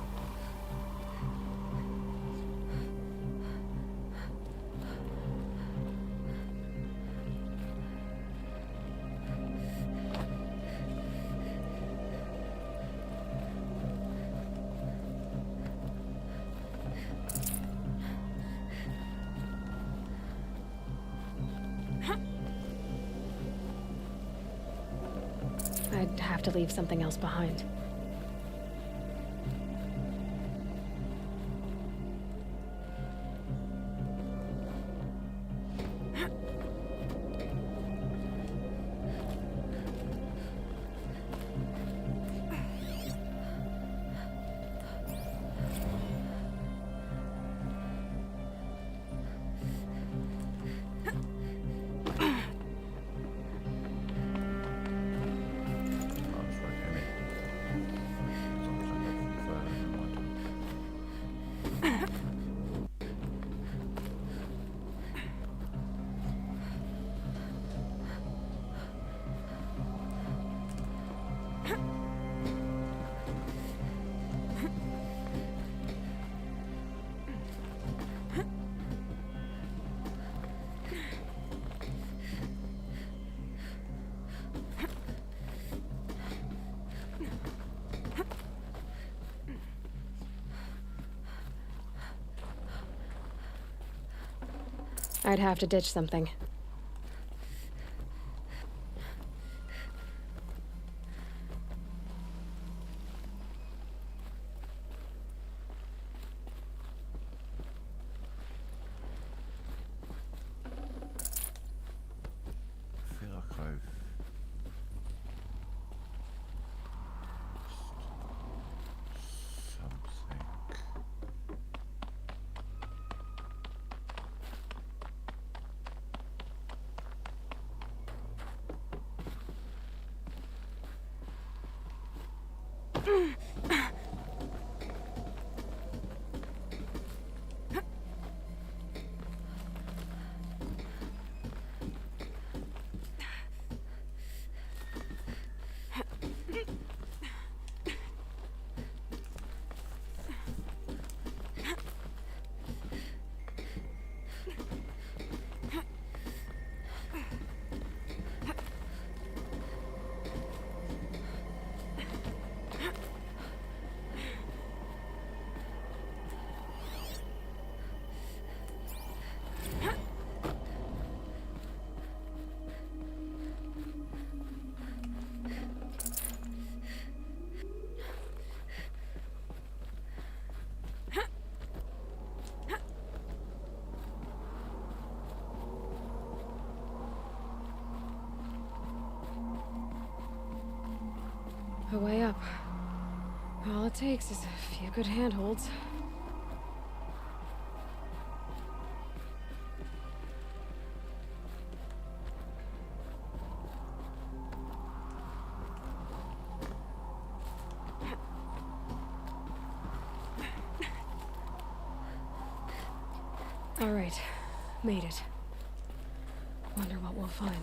I'd have to leave something else behind. I'd have to ditch something. I feel like I've something. A way up. All it takes is a few good handholds. All right, made it. Wonder what we'll find.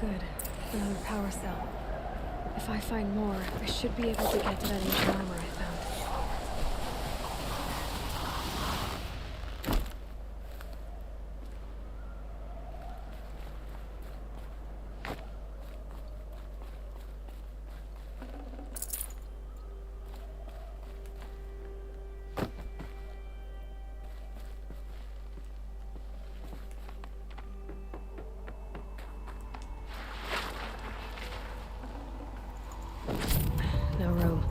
Good. Another power cell. If I find more, I should be able to get to that ancient armor I found. No room.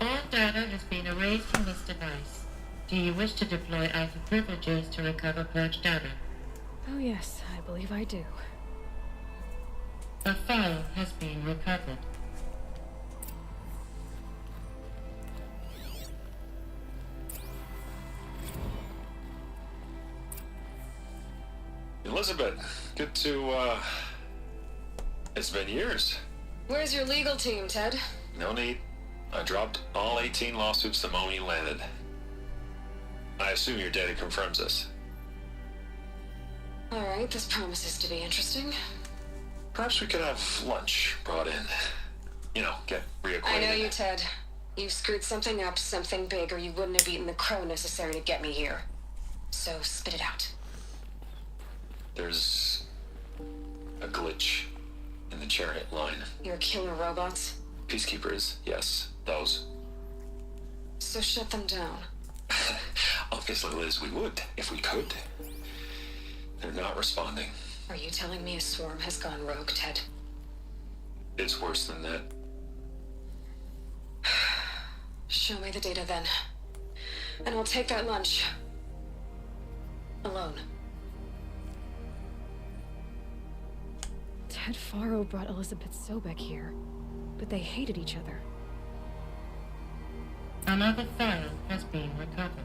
All data has been erased from this device. Do you wish to deploy Alpha privileges to recover purged data? Oh yes, I believe I do. A file has been recovered. Elizabeth, good to, it's been years. Where's your legal team, Ted? No need. I dropped all 18 lawsuits the moment you landed. I assume your data confirms this. All right, this promises to be interesting. Perhaps we could have lunch brought in. You know, get reacquainted. I know you, Ted. You screwed something up, something big, or you wouldn't have eaten the crow necessary to get me here. So spit it out. There's a glitch in the chariot line. Your killer robots? Peacekeepers, yes, those. So shut them down. Obviously, Liz, we would, if we could. They're not responding. Are you telling me a swarm has gone rogue, Ted? It's worse than that. Show me the data then. And I'll take that lunch. Alone. Ted Faro brought Elizabeth Sobek here, but they hated each other. Another file has been recovered.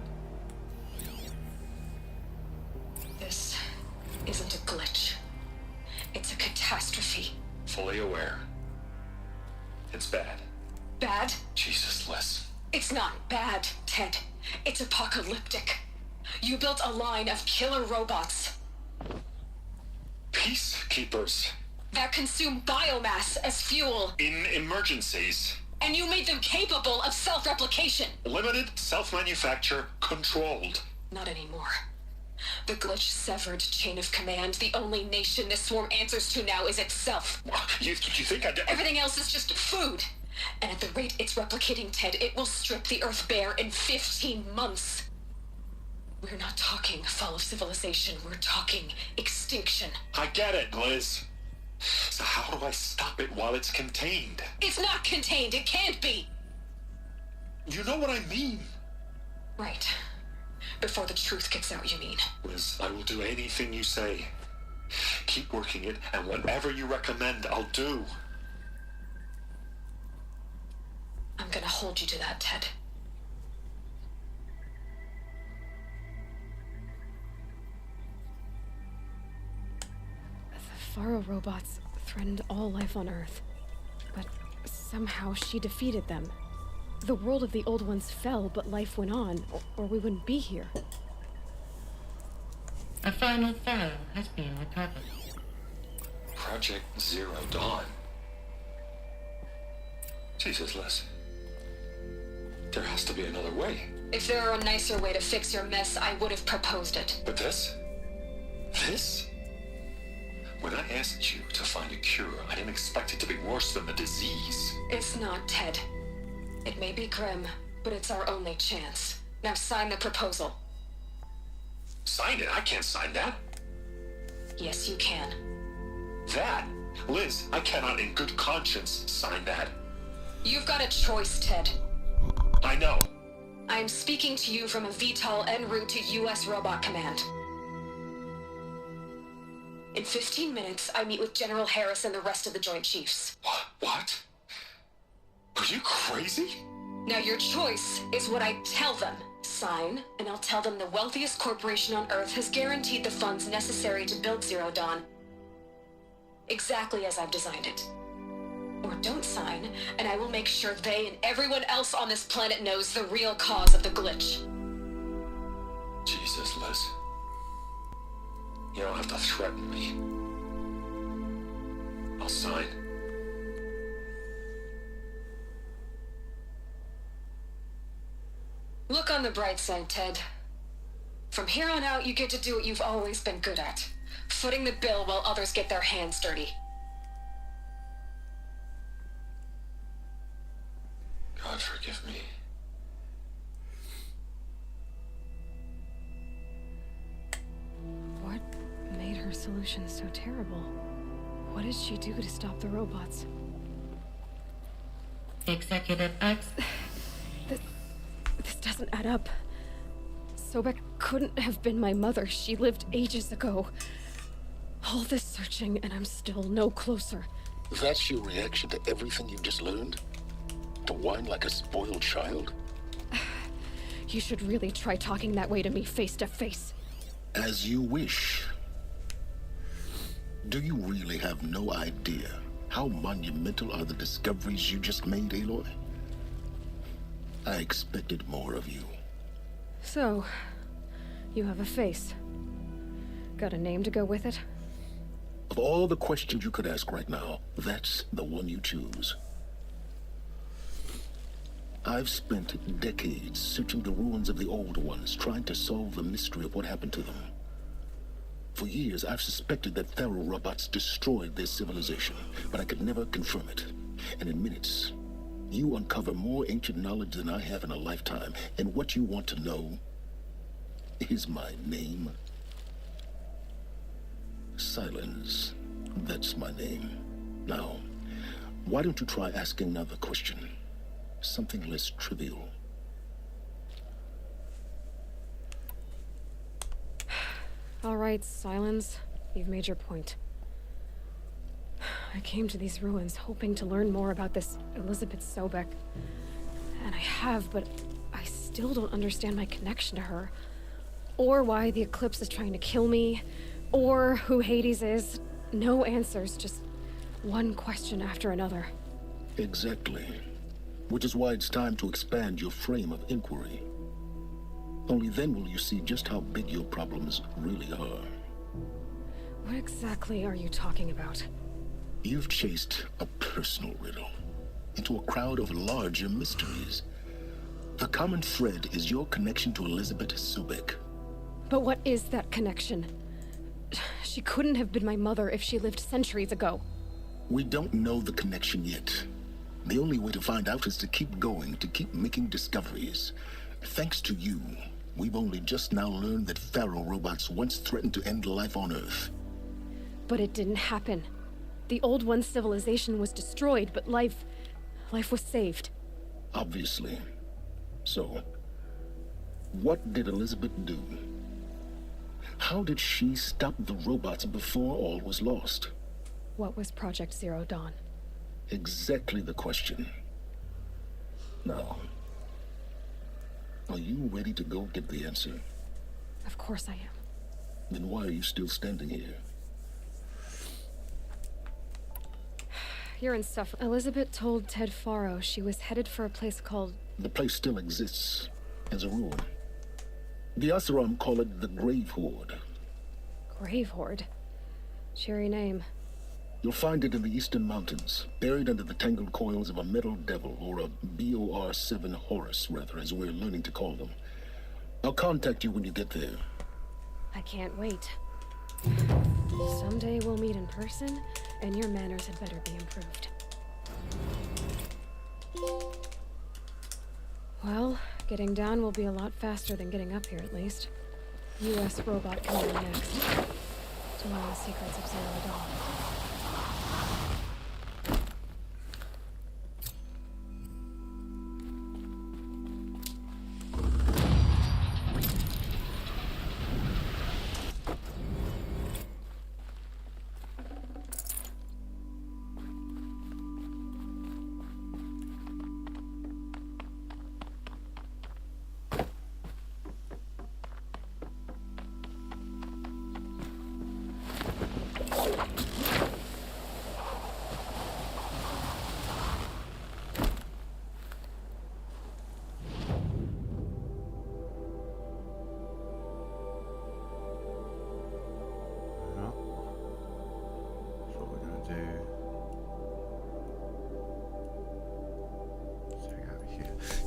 This isn't a glitch. It's a catastrophe. Fully aware. It's bad. Bad? Jesus, Liz. It's not bad, Ted. It's apocalyptic. You built a line of killer robots Peacekeepers. that consume biomass as fuel, In emergencies. and you made them capable of self-replication. Limited, self-manufacture, controlled. Not anymore. The glitch severed chain of command. The only nation this swarm answers to now is itself. You think I did? Everything else is just food. And at the rate it's replicating, Ted, it will strip the Earth bare in 15 months. We're not talking fall of civilization. We're talking extinction. I get it, Liz. So how do I stop it while it's contained? It's not contained. It can't be. You know what I mean. Right. Before the truth gets out, you mean? Liz, I will do anything you say. Keep working it, and whatever you recommend, I'll do. I'm gonna hold you to that, Ted. The Faro robots threatened all life on Earth, but somehow she defeated them. The world of the old ones fell, but life went on, or we wouldn't be here. A final file has been recovered. Project Zero Dawn. Jesus, Liz. There has to be another way. If there were a nicer way to fix your mess, I would have proposed it. But this? This? When I asked you to find a cure, I didn't expect it to be worse than the disease. It's not, Ted. It may be grim, but it's our only chance. Now sign the proposal. Sign it? I can't sign that. Yes, you can. That? Liz, I cannot in good conscience sign that. You've got a choice, Ted. I know. I am speaking to you from a VTOL en route to U.S. Robot Command. In 15 minutes, I meet with General Harris and the rest of the Joint Chiefs. What? Are you crazy? Now your choice is what I tell them. Sign, and I'll tell them the wealthiest corporation on Earth has guaranteed the funds necessary to build Zero Dawn. Exactly as I've designed it. Or don't sign, and I will make sure they and everyone else on this planet knows the real cause of the glitch. Jesus, Liz. You don't have to threaten me. I'll sign. Look on the bright side, Ted. From here on out, you get to do what you've always been good at. Footing the bill while others get their hands dirty. God forgive me. What made her solution so terrible? What did she do to stop the robots? Executive X. This doesn't add up. Sobek couldn't have been my mother. She lived ages ago. All this searching, and I'm still no closer. That's your reaction to everything you've just learned? To whine like a spoiled child? You should really try talking that way to me face to face. As you wish. Do you really have no idea how monumental are the discoveries you just made, Aloy? I expected more of you. So, you have a face. Got a name to go with it? Of all the questions you could ask right now, that's the one you choose. I've spent decades searching the ruins of the old ones, trying to solve the mystery of what happened to them. For years, I've suspected that Faro robots destroyed their civilization, but I could never confirm it. And in minutes, you uncover more ancient knowledge than I have in a lifetime. And what you want to know is my name. Silence. That's my name. Now, why don't you try asking another question? Something less trivial. All right, Silence. You've made your point. I came to these ruins hoping to learn more about this Elizabeth Sobek. And I have, but I still don't understand my connection to her. Or why the Eclipse is trying to kill me. Or who Hades is. No answers, just one question after another. Exactly. Which is why it's time to expand your frame of inquiry. Only then will you see just how big your problems really are. What exactly are you talking about? You've chased a personal riddle into a crowd of larger mysteries. The common thread is your connection to Elizabeth Subek. But what is that connection? She couldn't have been my mother if she lived centuries ago. We don't know the connection yet. The only way to find out is to keep going, to keep making discoveries. Thanks to you, we've only just now learned that Pharaoh robots once threatened to end life on Earth. But it didn't happen. The Old One's civilization was destroyed, but life was saved. Obviously. So, what did Elizabeth do? How did she stop the robots before all was lost? What was Project Zero Dawn? Exactly the question. Now, are you ready to go get the answer? Of course I am. Then why are you still standing here? You're insufferable. Elizabeth told Ted Faro she was headed for a place called... The place still exists, as a ruin. The Asaram call it the Grave Horde. Grave Horde? Cheery name. You'll find it in the eastern mountains, buried under the tangled coils of a metal devil, or a BOR-7 Horus, rather, as we're learning to call them. I'll contact you when you get there. I can't wait. Someday we'll meet in person, and your manners had better be improved. Well, getting down will be a lot faster than getting up here, at least. U.S. robot coming next. To learn the secrets of Zero Dawn.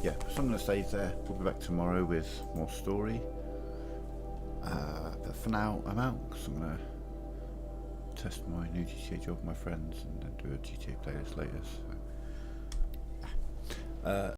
Yeah, so I'm going to save there. We'll be back tomorrow with more story. But for now, I'm out because I'm going to test my new GTA job with my friends and then do a GTA playlist later. So.